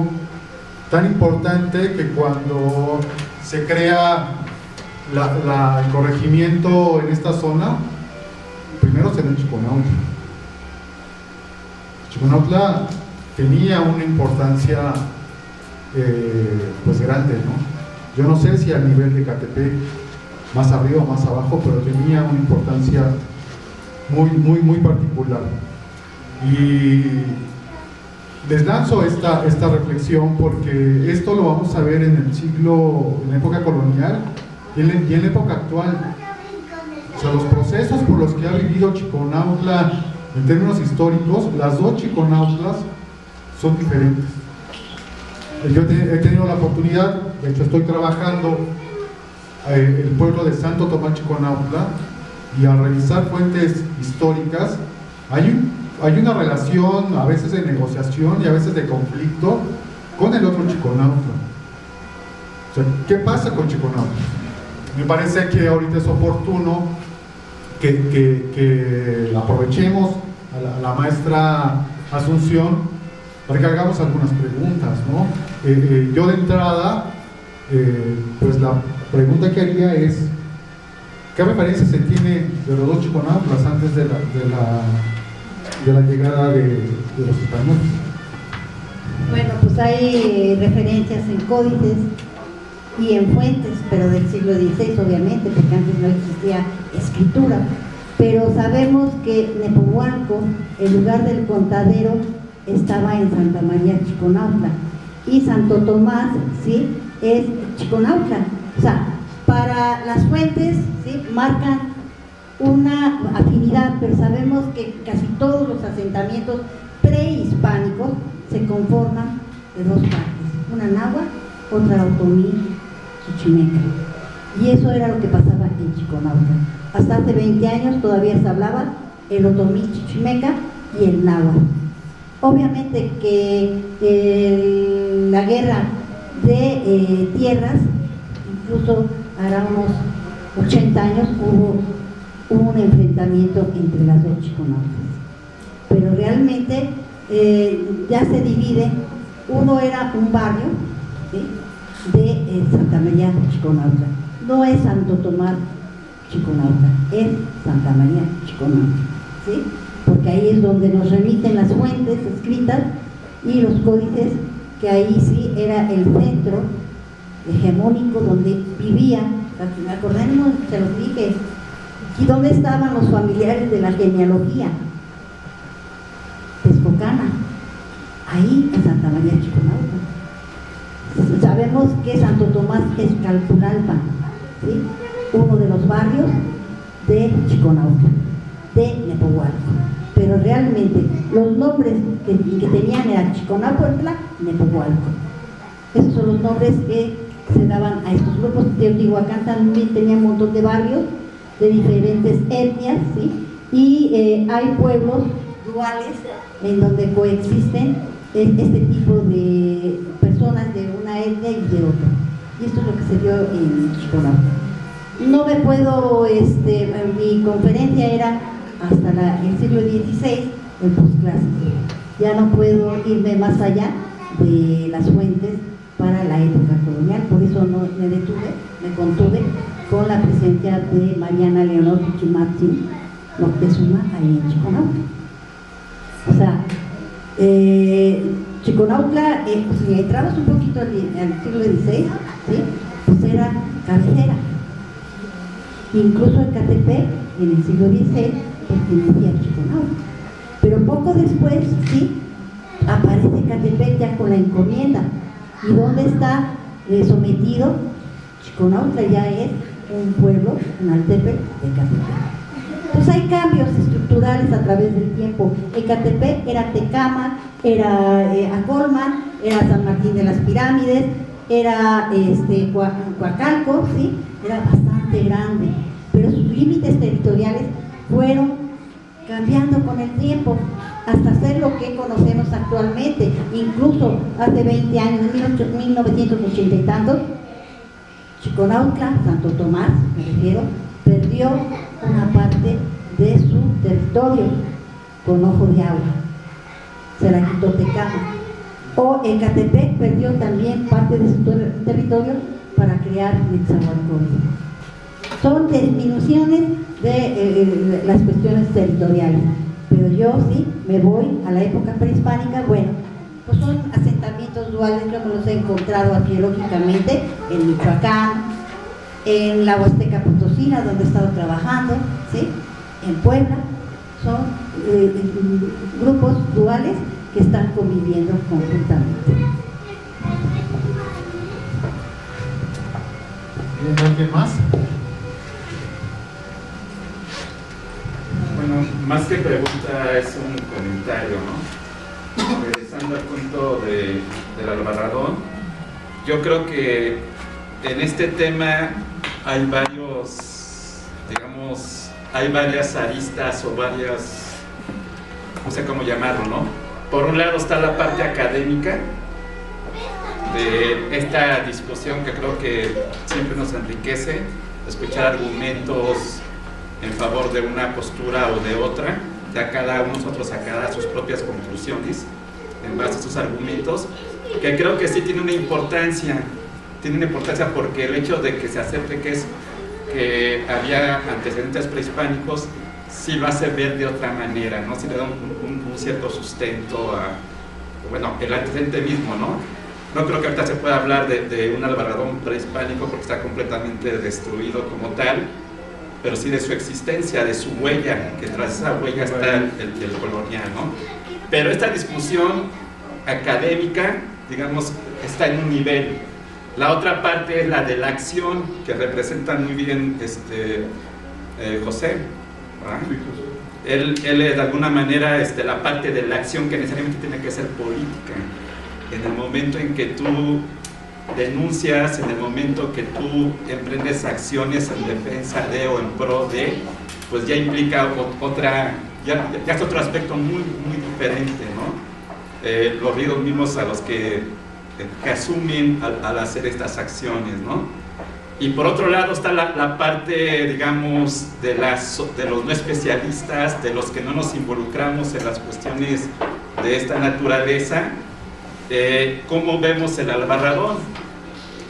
tan importante que cuando se crea el corregimiento en esta zona, primero se da en Chiconautla. Chiconautla tenía una importancia pues grande, ¿no? Yo no sé si a nivel de Ecatepec, más arriba o más abajo, pero tenía una importancia muy particular. Y les lanzo esta reflexión porque esto lo vamos a ver en la época colonial y en la época actual. O sea, los procesos por los que ha vivido Chiconautla en términos históricos, las 2 Chiconautlas son diferentes. Yo he tenido la oportunidad, de hecho estoy trabajando el pueblo de Santo Tomás Chiconautla, y al revisar fuentes históricas hay una relación a veces de negociación y a veces de conflicto con el otro Chiconautla. O sea, ¿qué pasa con Chiconautla? Me parece que ahorita es oportuno que aprovechemos a la maestra Asunción para que hagamos algunas preguntas, ¿no? Yo de entrada, pues la pregunta que haría es: ¿qué referencia se tiene de los 2 Chiconautlas antes de la llegada de los españoles? Bueno, pues hay referencias en códices y en fuentes, pero del siglo XVI obviamente, porque antes no existía escritura. Pero sabemos que Nepohualco, el lugar del contadero, estaba en Santa María Chiconautla, y Santo Tomás, ¿sí?, es Chiconautla. O sea, para las fuentes, ¿sí?, marcan una afinidad, pero sabemos que casi todos los asentamientos prehispánicos se conforman de 2 partes, una náhuatl, otra otomí chichimeca, y eso era lo que pasaba en Chiconautla. Hasta hace 20 años todavía se hablaba el otomí chichimeca y el náhuatl. Obviamente que la guerra de tierras, incluso hará unos 80 años hubo un enfrentamiento entre las 2 Chiconautlas, pero realmente ya se divide. Uno era un barrio, ¿sí?, de Santa María Chiconautla, no es Santo Tomás Chiconautla, es Santa María Chiconautla, ¿sí?, porque ahí es donde nos remiten las fuentes escritas y los códices, que ahí sí era el centro hegemónico donde vivía. Acordémonos, se los dije, y dónde estaban los familiares de la genealogía texcocana, ahí en Santa María Chiconautla. Sabemos que Santo Tomás es Calpulalpan, ¿sí?, uno de los barrios de Chiconautla, de Nepohualco, pero realmente los nombres que tenían era Chiconautla, Nepohualco. Esos son los nombres que se daban a estos grupos. Teotihuacán también tenía un montón de barrios de diferentes etnias, ¿sí?, y hay pueblos duales en donde coexisten este tipo de personas de una etnia y de otra, y esto es lo que se dio en Chiconautla. No me puedo, mi conferencia era hasta el siglo XVI, el postclásico. Ya no puedo irme más allá de las fuentes para la época colonial, por eso no me contuve con la presencia de Mariana Leonor Chichimatzin Moctezuma ahí en Chiconautla. O sea, Chiconautla, si entrabas un poquito al siglo XVI, ¿sí?, pues era cabecera. Incluso Ecatepec en el siglo XVI pertenecía a Chiconautla, pero poco después, sí, aparece Ecatepec ya con la encomienda. ¿Y dónde está sometido? Chiconautla ya es un pueblo, un altepec de Ecatepec. Entonces hay cambios estructurales a través del tiempo. Ecatepec era Tecámac, era Acolman, era San Martín de las Pirámides, era Coacalco, ¿sí?, era bastante grande, pero sus límites territoriales fueron cambiando con el tiempo hasta ser lo que conocemos actualmente. Incluso hace 20 años, en 1980 y tantos, Chiconautla, Santo Tomás, me refiero, perdió una parte de su territorio con Ojo de Agua, se la quitó Tecama. O Ecatepec perdió también parte de su territorio para crear Nezahualcóyotl. Son disminuciones de las cuestiones territoriales, pero yo sí me voy a la época prehispánica. Bueno, pues son asentamientos duales, yo me los he encontrado arqueológicamente en Michoacán, en la Huasteca Potosina, donde he estado trabajando, ¿sí? En Puebla. Son grupos duales que están conviviendo conjuntamente. ¿Alguien más? Bueno, más que pregunta es un comentario, ¿no? Regresando al punto del Albarradón, yo creo que en este tema hay varias aristas o varias, no sé cómo llamarlo, ¿no? Por un lado está la parte académica de esta discusión que creo que siempre nos enriquece, escuchar argumentos en favor de una postura o de otra, ya cada uno de nosotros sacará sus propias conclusiones en base a sus argumentos, que creo que sí tiene una importancia porque el hecho de que se acepte que había antecedentes prehispánicos sí lo hace ver de otra manera, ¿no? Sí le da un cierto sustento a, bueno, el antecedente mismo, ¿no? No creo que ahorita se pueda hablar de un Albarradón prehispánico porque está completamente destruido como tal, pero sí de su existencia, de su huella, que tras esa huella está el colonial, ¿no? Pero esta discusión académica, digamos, está en un nivel. La otra parte es la de la acción, que representa muy bien José, ¿verdad? Él de alguna manera, la parte de la acción que necesariamente tiene que ser política. En el momento en que tú denuncias, en el momento que tú emprendes acciones en defensa de o en pro de, pues ya implica ya es otro aspecto muy, muy diferente, ¿no? Los riesgos mismos a los que asumen al hacer estas acciones, ¿no? Y por otro lado está la parte, digamos, de los no especialistas, de los que no nos involucramos en las cuestiones de esta naturaleza. ¿Cómo vemos el Albarradón?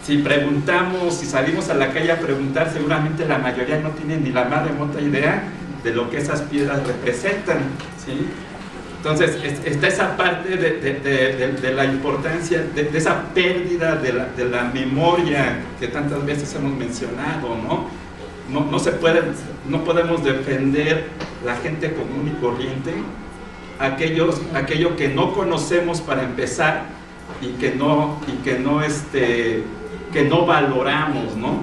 Si preguntamos, si salimos a la calle a preguntar, seguramente la mayoría no tiene ni la más remota idea de lo que esas piedras representan, ¿sí? Entonces, está esa parte de la importancia, de esa pérdida de la memoria que tantas veces hemos mencionado, ¿no? No podemos defender la gente común y corriente, aquello que no conocemos para empezar y que no valoramos, ¿no?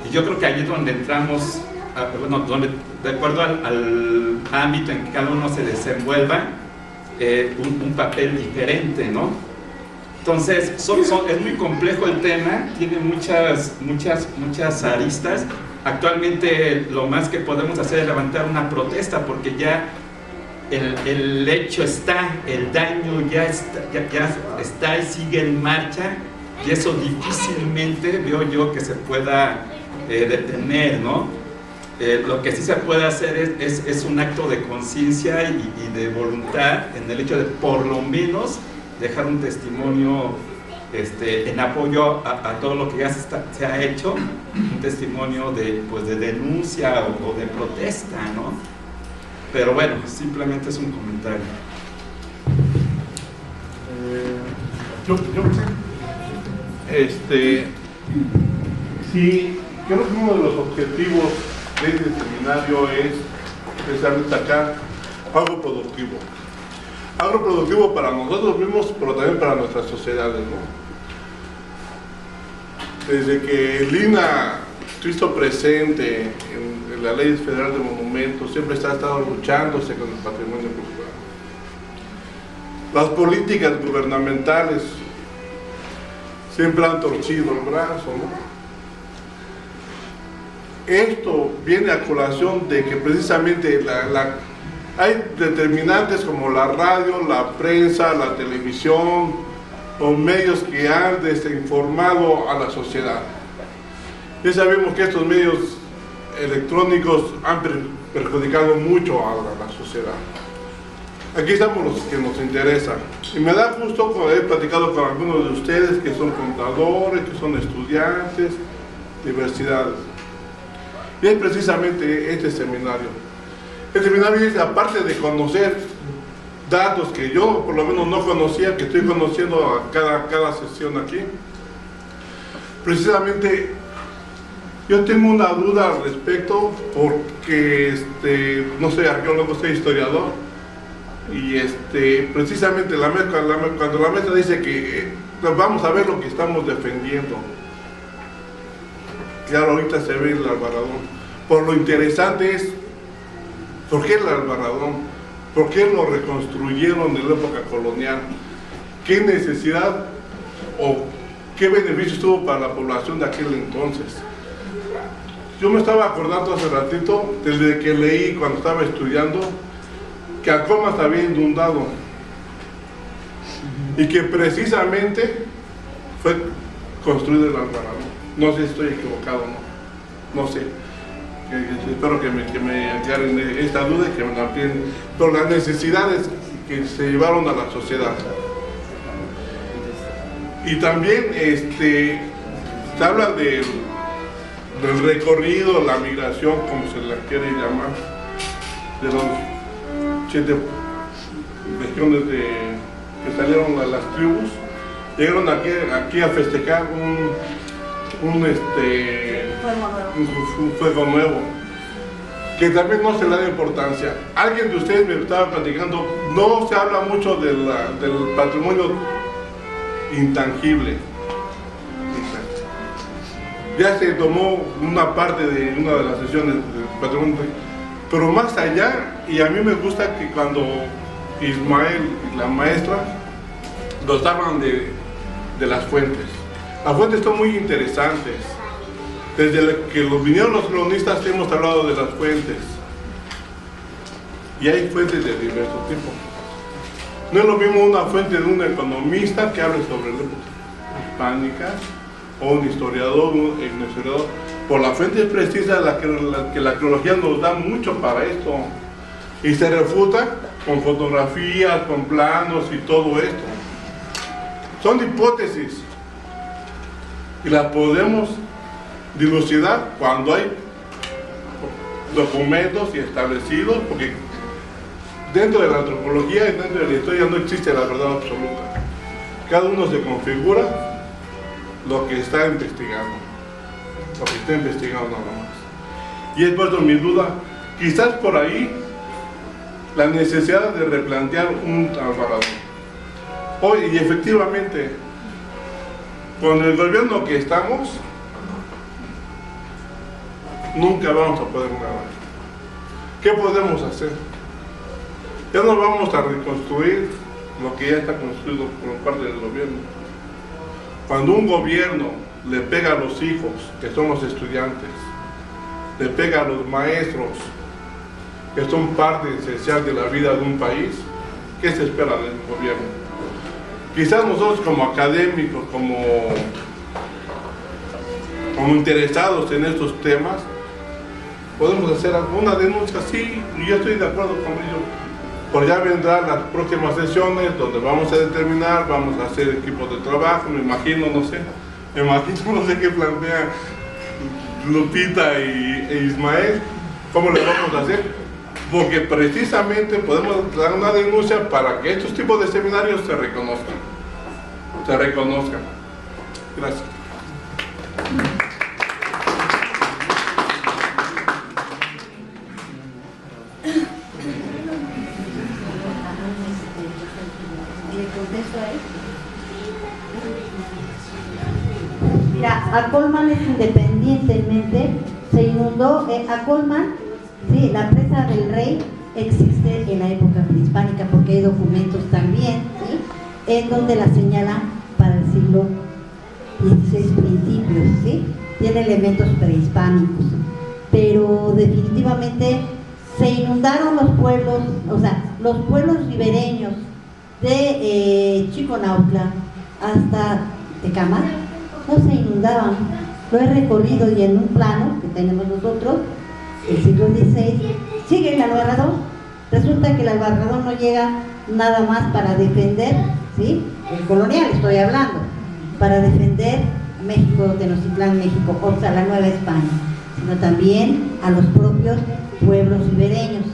Y yo creo que allí es donde entramos, de acuerdo al ámbito en que cada uno se desenvuelva, un papel diferente, ¿no? Entonces, es muy complejo el tema, tiene muchas aristas. Actualmente lo más que podemos hacer es levantar una protesta porque ya el hecho está, el daño ya está y sigue en marcha, y eso difícilmente veo yo que se pueda detener, ¿no? Lo que sí se puede hacer es un acto de conciencia y de voluntad en el hecho de por lo menos dejar un testimonio en apoyo a todo lo que ya se ha hecho, un testimonio de denuncia o de protesta, ¿no? Pero bueno, simplemente es un comentario. Sí, creo que uno de los objetivos de este seminario es precisamente sacar algo productivo. Algo productivo para nosotros mismos, pero también para nuestras sociedades, ¿no? Desde que el INAH estuvo presente en la Ley Federal de Monumentos, siempre ha estado luchándose con el patrimonio cultural. Las políticas gubernamentales siempre han torcido el brazo, ¿no? esto viene a colación de que precisamente hay determinantes como la radio, la prensa, la televisión o medios que han desinformado a la sociedad. Ya sabemos que estos medios electrónicos han perjudicado mucho a la sociedad. Aquí estamos los que nos interesan. Y me da gusto haber platicado con algunos de ustedes que son contadores, que son estudiantes, diversidades. Y es precisamente este seminario. El seminario es, aparte de conocer datos que yo por lo menos no conocía, que estoy conociendo a cada sesión aquí, precisamente yo tengo una duda al respecto porque no soy arqueólogo, soy historiador, y precisamente cuando la maestra dice que vamos a ver lo que estamos defendiendo, claro, ahorita se ve el Albarradón. Por lo interesante es, ¿por qué el Albarradón? ¿Por qué lo reconstruyeron en la época colonial? ¿Qué necesidad o qué beneficios tuvo para la población de aquel entonces? Yo me estaba acordando hace ratito, desde que leí cuando estaba estudiando, que Alcoma se había inundado y que precisamente fue construido el Albarradón. No sé si estoy equivocado o no, no sé. Espero que me aclaren esta duda y que me la amplíen por las necesidades que se llevaron a la sociedad. Y también se habla del recorrido, la migración, como se la quiere llamar, de los 7 regiones que salieron a las tribus, llegaron aquí a festejar un fuego nuevo, que también no se le da importancia. Alguien de ustedes me estaba platicando, no se habla mucho del patrimonio intangible. Ya se tomó una parte de una de las sesiones del patrimonio, pero más allá, y a mí me gusta que cuando Ismael y la maestra nos hablan de las fuentes. Las fuentes son muy interesantes. Desde que vinieron los cronistas hemos hablado de las fuentes. Y hay fuentes de diversos tipos. No es lo mismo una fuente de un economista que hable sobre la época hispánica, o un historiador, por la fuente precisa que la arqueología nos da mucho para esto. Y se refuta con fotografías, con planos y todo esto. Son hipótesis. Y las podemos dilucidar cuando hay documentos y establecidos, porque dentro de la antropología y dentro de la historia no existe la verdad absoluta. Cada uno se configura lo que está investigando, nada más. Y es por eso mi duda, quizás por ahí la necesidad de replantear un Albarradón. Hoy, y efectivamente, con el gobierno que estamos, nunca vamos a poder nada. ¿Qué podemos hacer? Ya no vamos a reconstruir lo que ya está construido por parte del gobierno. Cuando un gobierno le pega a los hijos, que son los estudiantes, le pega a los maestros, que son parte esencial de la vida de un país, ¿qué se espera del gobierno? Quizás nosotros como académicos, como interesados en estos temas, podemos hacer alguna denuncia, sí, y yo estoy de acuerdo con ellos. Por ya vendrán las próximas sesiones donde vamos a determinar, vamos a hacer equipos de trabajo, me imagino, no sé qué plantea Lupita e Ismael, cómo le vamos a hacer, porque precisamente podemos dar una denuncia para que estos tipos de seminarios se reconozcan. Gracias. Mira, Acolman es independientemente, se inundó. Acolman, sí, la presa del Rey existe en la época prehispánica porque hay documentos también, ¿sí?, en donde la señalan para el siglo XVI principios, ¿sí? Tiene elementos prehispánicos. pero definitivamente se inundaron los pueblos, o sea, los pueblos ribereños de Chiconautla hasta Tecámac, no se inundaban. Lo he recorrido y en un plano que tenemos nosotros, el siglo XVI, sigue el Albarradón. Resulta que el Albarradón no llega nada más para defender, ¿sí?, el colonial estoy hablando, para defender México, Tenochtitlán, México, o sea, la Nueva España, sino también a los propios pueblos ribereños.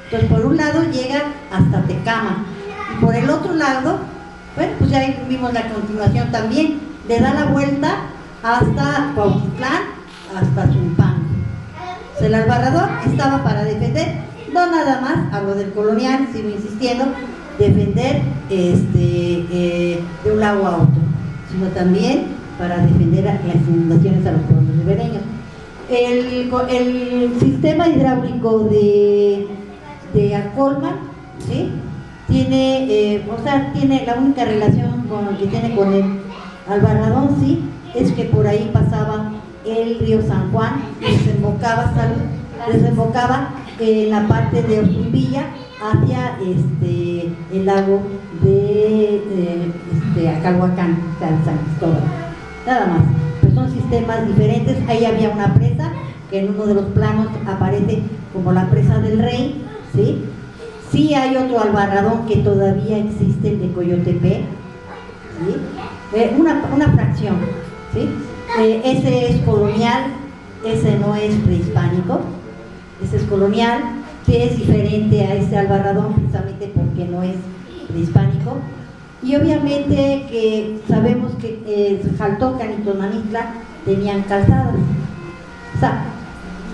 Entonces, por un lado llega hasta Tecámac, y por el otro lado, bueno, pues ya vimos la continuación también, le da la vuelta hasta Cuautitlán, hasta Zumpango. O sea, el Albarradón estaba para defender, no nada más, hablo del colonial, sigo insistiendo, defender de un lago a otro, sino también para defender las inundaciones a los pueblos ribereños. El sistema hidráulico de Acolman, ¿sí?, tiene, o sea, tiene la única relación que tiene con el Albarradón, sí, es que por ahí pasaba el río San Juan, desembocaba en la parte de Osumbilla hacia el lago de Acalhuacán, o sea, San Cristóbal, nada más. Pues son sistemas diferentes. Ahí había una presa que en uno de los planos aparece como la presa del Rey, ¿sí? Sí hay otro Albarradón que todavía existe, el de Coyotepec, ¿sí? Una fracción, ¿sí? Ese es colonial, ese no es prehispánico, ese es colonial, que es diferente a este Albarradón precisamente porque no es prehispánico. Y obviamente que sabemos que Xaltocan y Tonanitla tenían calzadas. O sea,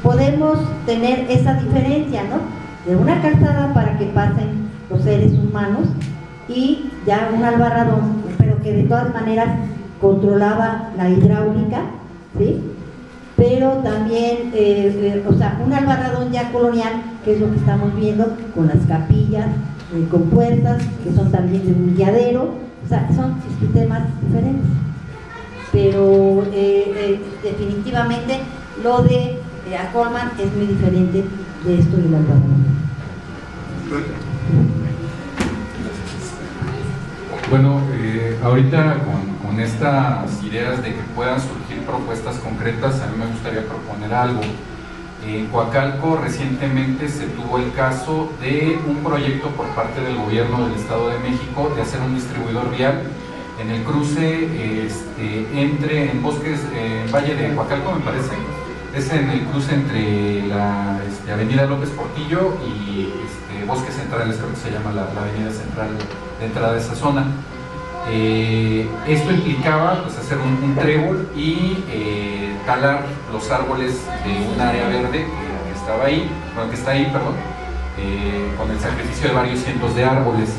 podemos tener esa diferencia, ¿no?, de una calzada para que pasen los seres humanos y ya un Albarradón, pero que de todas maneras controlaba la hidráulica, ¿sí? Pero también, o sea, un Albarradón ya colonial, que es lo que estamos viendo con las capillas, con puertas, que son también de humilladero, o sea, son sistemas diferentes. Pero definitivamente lo de Acolman es muy diferente de esto del Albarradón. Bueno, ahorita con estas ideas de que puedan surgir propuestas concretas, a mí me gustaría proponer algo. En Coacalco recientemente se tuvo el caso de un proyecto por parte del gobierno del Estado de México de hacer un distribuidor vial en el cruce en Bosques, Valle de Coacalco, me parece, es en el cruce entre la avenida López Portillo y Bosques Centrales, creo que se llama la avenida central de entrada de esa zona. Esto implicaba pues hacer un trébol y talar los árboles de un área verde que estaba ahí, bueno, que está ahí, perdón, con el sacrificio de varios cientos de árboles.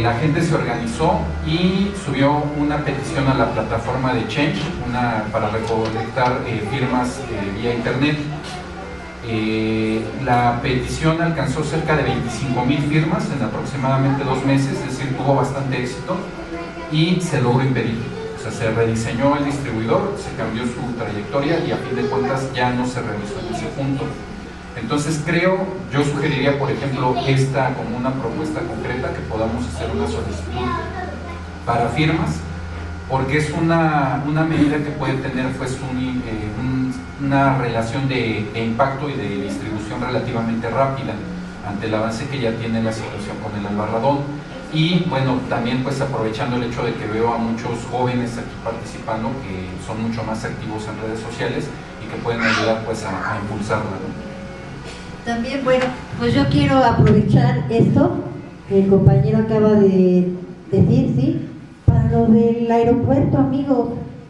La gente se organizó y subió una petición a la plataforma de Change para recolectar firmas vía internet. La petición alcanzó cerca de 25,000 firmas en aproximadamente 2 meses, es decir, tuvo bastante éxito y se logró impedir. O sea, se rediseñó el distribuidor, se cambió su trayectoria y a fin de cuentas ya no se realizó en ese punto. Entonces yo sugeriría, por ejemplo, esta como una propuesta concreta, que podamos hacer una solicitud para firmas, porque es una medida que puede tener pues una relación de impacto y de distribución relativamente rápida ante el avance que ya tiene la situación con el Albarradón. Y bueno, también pues aprovechando el hecho de que veo a muchos jóvenes aquí participando que son mucho más activos en redes sociales y que pueden ayudar pues a impulsarla, ¿no? También, bueno, pues yo quiero aprovechar esto que el compañero acaba de decir, ¿sí? Para lo del aeropuerto, amigos.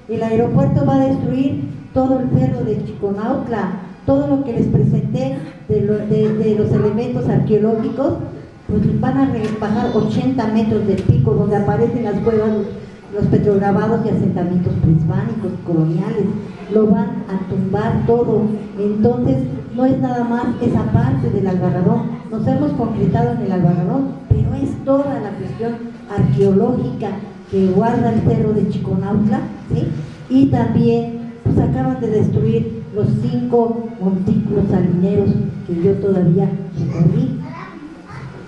El aeropuerto va a destruir todo el cerro de Chiconautla, todo lo que les presenté de los elementos arqueológicos, pues van a bajar 80 metros del pico, donde aparecen las cuevas, los petrograbados y asentamientos prehispánicos, coloniales, lo van a tumbar todo. Entonces, no es nada más esa parte del Albarradón, nos hemos concretado en el Albarradón, pero es toda la cuestión arqueológica que guarda el cerro de Chiconautla, ¿sí? Y también, pues acaban de destruir los 5 montículos salineros que yo todavía recorrí,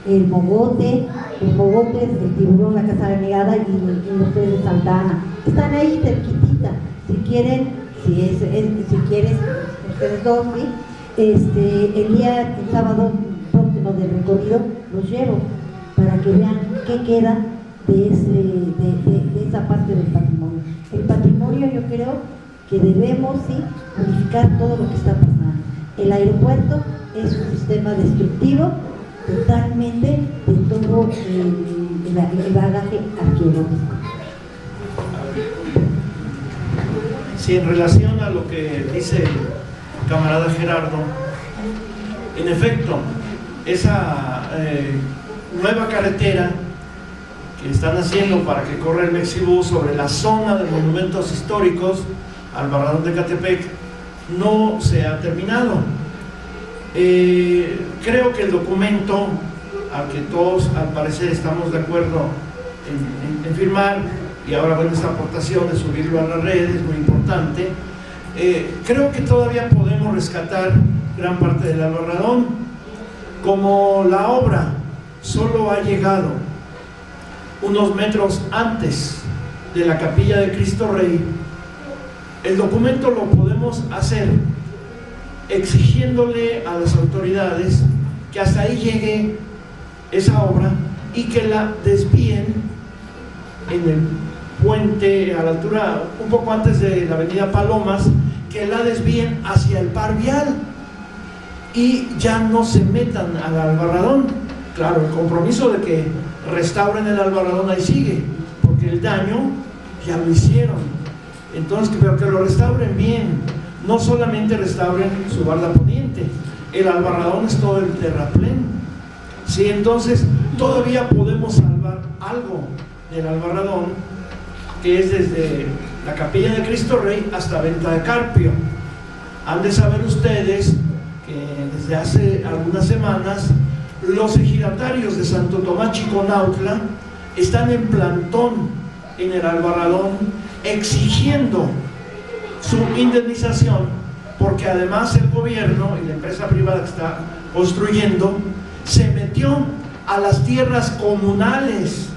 el mogote, los mogotes, el tiburón, la casa renegada y los tres de Santa Ana. Están ahí cerquitita. Si quieren, si quieres, ustedes dos, ¿sí? El sábado próximo del recorrido los llevo para que vean qué queda de esa parte del patrimonio. El patrimonio, yo creo que debemos, sí, modificar todo lo que está pasando. El aeropuerto es un sistema destructivo totalmente de todo el bagaje arqueológico. Sí, en relación a lo que dice el camarada Gerardo, en efecto, esa nueva carretera que están haciendo para que corra el Mexibus sobre la zona de monumentos históricos al Barradón de Ecatepec no se ha terminado. Creo que el documento al que todos al parecer estamos de acuerdo en firmar, y ahora bueno, esta aportación de subirlo a las redes es muy importante. Creo que todavía podemos rescatar gran parte del Albarradón. Como la obra solo ha llegado unos metros antes de la capilla de Cristo Rey, el documento lo podemos hacer exigiéndole a las autoridades que hasta ahí llegue esa obra y que la desvíen en el puente a la altura, un poco antes de la avenida Palomas, que la desvíen hacia el par vial y ya no se metan al Albarradón. Claro, el compromiso de que restauren el Albarradón ahí sigue, porque el daño ya lo hicieron. Entonces, pero que lo restauren bien, no solamente restauren su barda poniente, el Albarradón es todo el terraplén. Sí, entonces todavía podemos salvar algo del Albarradón, que es desde la capilla de Cristo Rey hasta Venta de Carpio. Han de saber ustedes que desde hace algunas semanas los ejidatarios de Santo Tomás Chiconautla están en plantón en el Albarradón exigiendo su indemnización, porque además el gobierno y la empresa privada que está construyendo se metió a las tierras comunales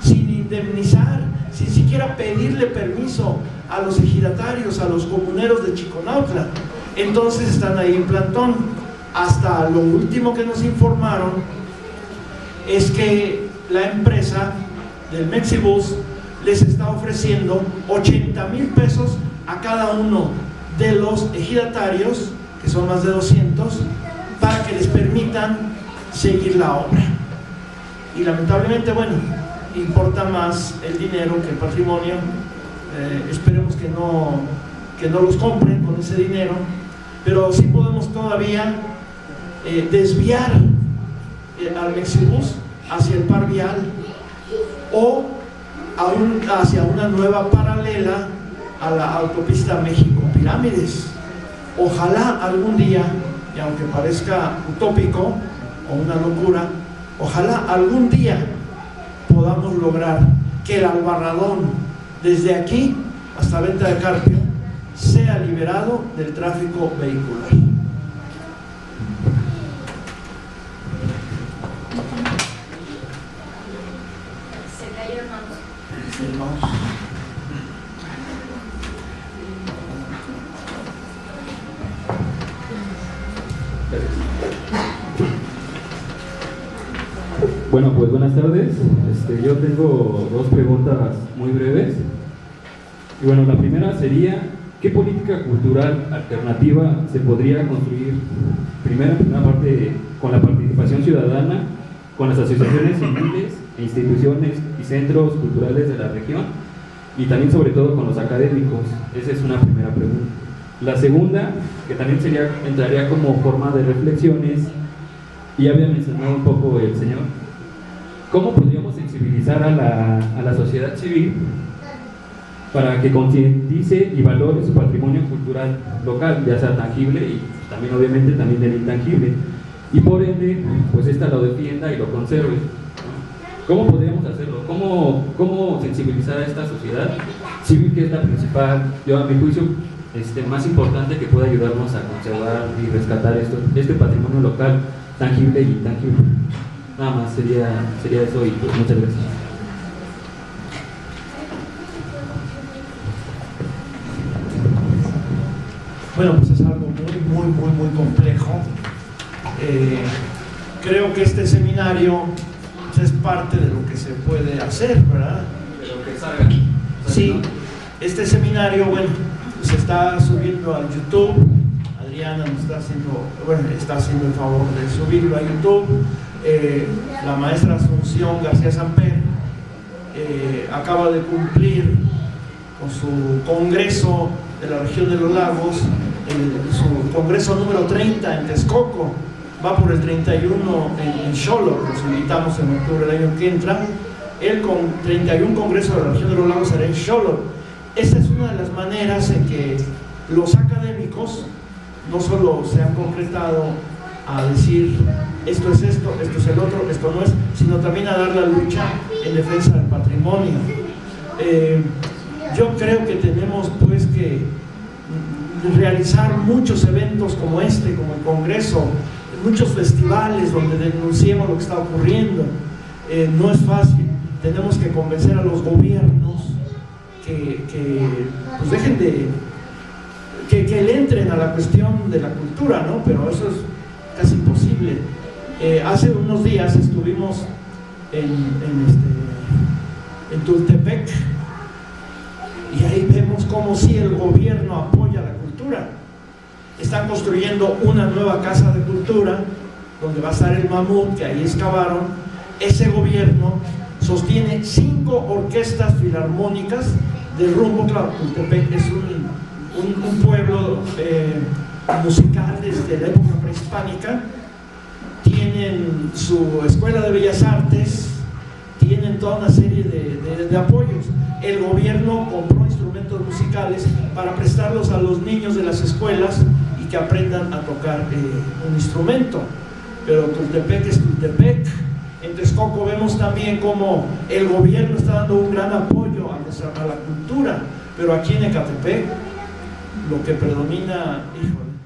sin indemnizar, sin siquiera pedirle permiso a los ejidatarios, a los comuneros de Chiconautla. Entonces están ahí en plantón. Hasta lo último que nos informaron es que la empresa del Mexibus les está ofreciendo 80,000 pesos a cada uno de los ejidatarios, que son más de 200, para que les permitan seguir la obra. Y lamentablemente, bueno, importa más el dinero que el patrimonio. Esperemos que no los compren con ese dinero, pero sí podemos todavía desviar al Mexibus hacia el par vial o hacia una nueva paralela a la autopista México-Pirámides. Ojalá algún día, y aunque parezca utópico o una locura, ojalá algún día podamos lograr que el Albarradón desde aquí hasta Venta de Carpio sea liberado del tráfico vehicular. Se cayeron manos. Bueno, pues buenas tardes. Yo tengo dos preguntas muy breves. Y bueno, la primera sería, ¿qué política cultural alternativa se podría construir? Primero, en una parte, con la participación ciudadana, con las asociaciones civiles, instituciones y centros culturales de la región, y también sobre todo con los académicos. Esa es una primera pregunta. La segunda, que también entraría como forma de reflexiones, y ya había mencionado un poco el señor, ¿cómo podríamos sensibilizar a la sociedad civil para que concientice y valore su patrimonio cultural local, ya sea tangible y también obviamente también el intangible, y por ende pues esta lo defienda y lo conserve? ¿Cómo podríamos hacerlo? ¿Cómo sensibilizar a esta sociedad civil, que es la principal, yo a mi juicio, más importante que pueda ayudarnos a conservar y rescatar este patrimonio local, tangible y intangible. Nada más sería eso y pues muchas gracias. Bueno, pues es algo muy complejo. Creo que este seminario es parte de lo que se puede hacer, ¿verdad? Pero que salga. Sí, este seminario, bueno, se está subiendo a YouTube. Adriana nos está haciendo el favor de subirlo a YouTube. La maestra Asunción García Samper acaba de cumplir con su congreso de la región de los lagos, su congreso número 30 en Texcoco. Va por el 31 en Xolotl, los invitamos en octubre del año que entra. El 31 congreso de la región de los lagos será en Xolotl. Esta es una de las maneras en que los académicos no solo se han concretado a decir esto es esto, esto es el otro, esto no es, sino también a dar la lucha en defensa del patrimonio. Yo creo que tenemos pues que realizar muchos eventos como este, como el Congreso, muchos festivales donde denunciemos lo que está ocurriendo. No es fácil, tenemos que convencer a los gobiernos que pues dejen de que le entren a la cuestión de la cultura, ¿no? Pero eso es casi imposible. Hace unos días estuvimos en Tultepec y ahí vemos como si el gobierno apoya la cultura. Están construyendo una nueva casa de cultura donde va a estar el mamut que ahí excavaron. Ese gobierno sostiene 5 orquestas filarmónicas de rumbo. Claro, Tultepec es un pueblo musical desde la época prehispánica. Tienen su escuela de bellas artes, tienen toda una serie de apoyos. El gobierno compró instrumentos musicales para prestarlos a los niños de las escuelas y que aprendan a tocar un instrumento. Pero Tultepec es Tultepec. En Texcoco vemos también como el gobierno está dando un gran apoyo a la cultura, pero aquí en Ecatepec lo que predomina, híjole,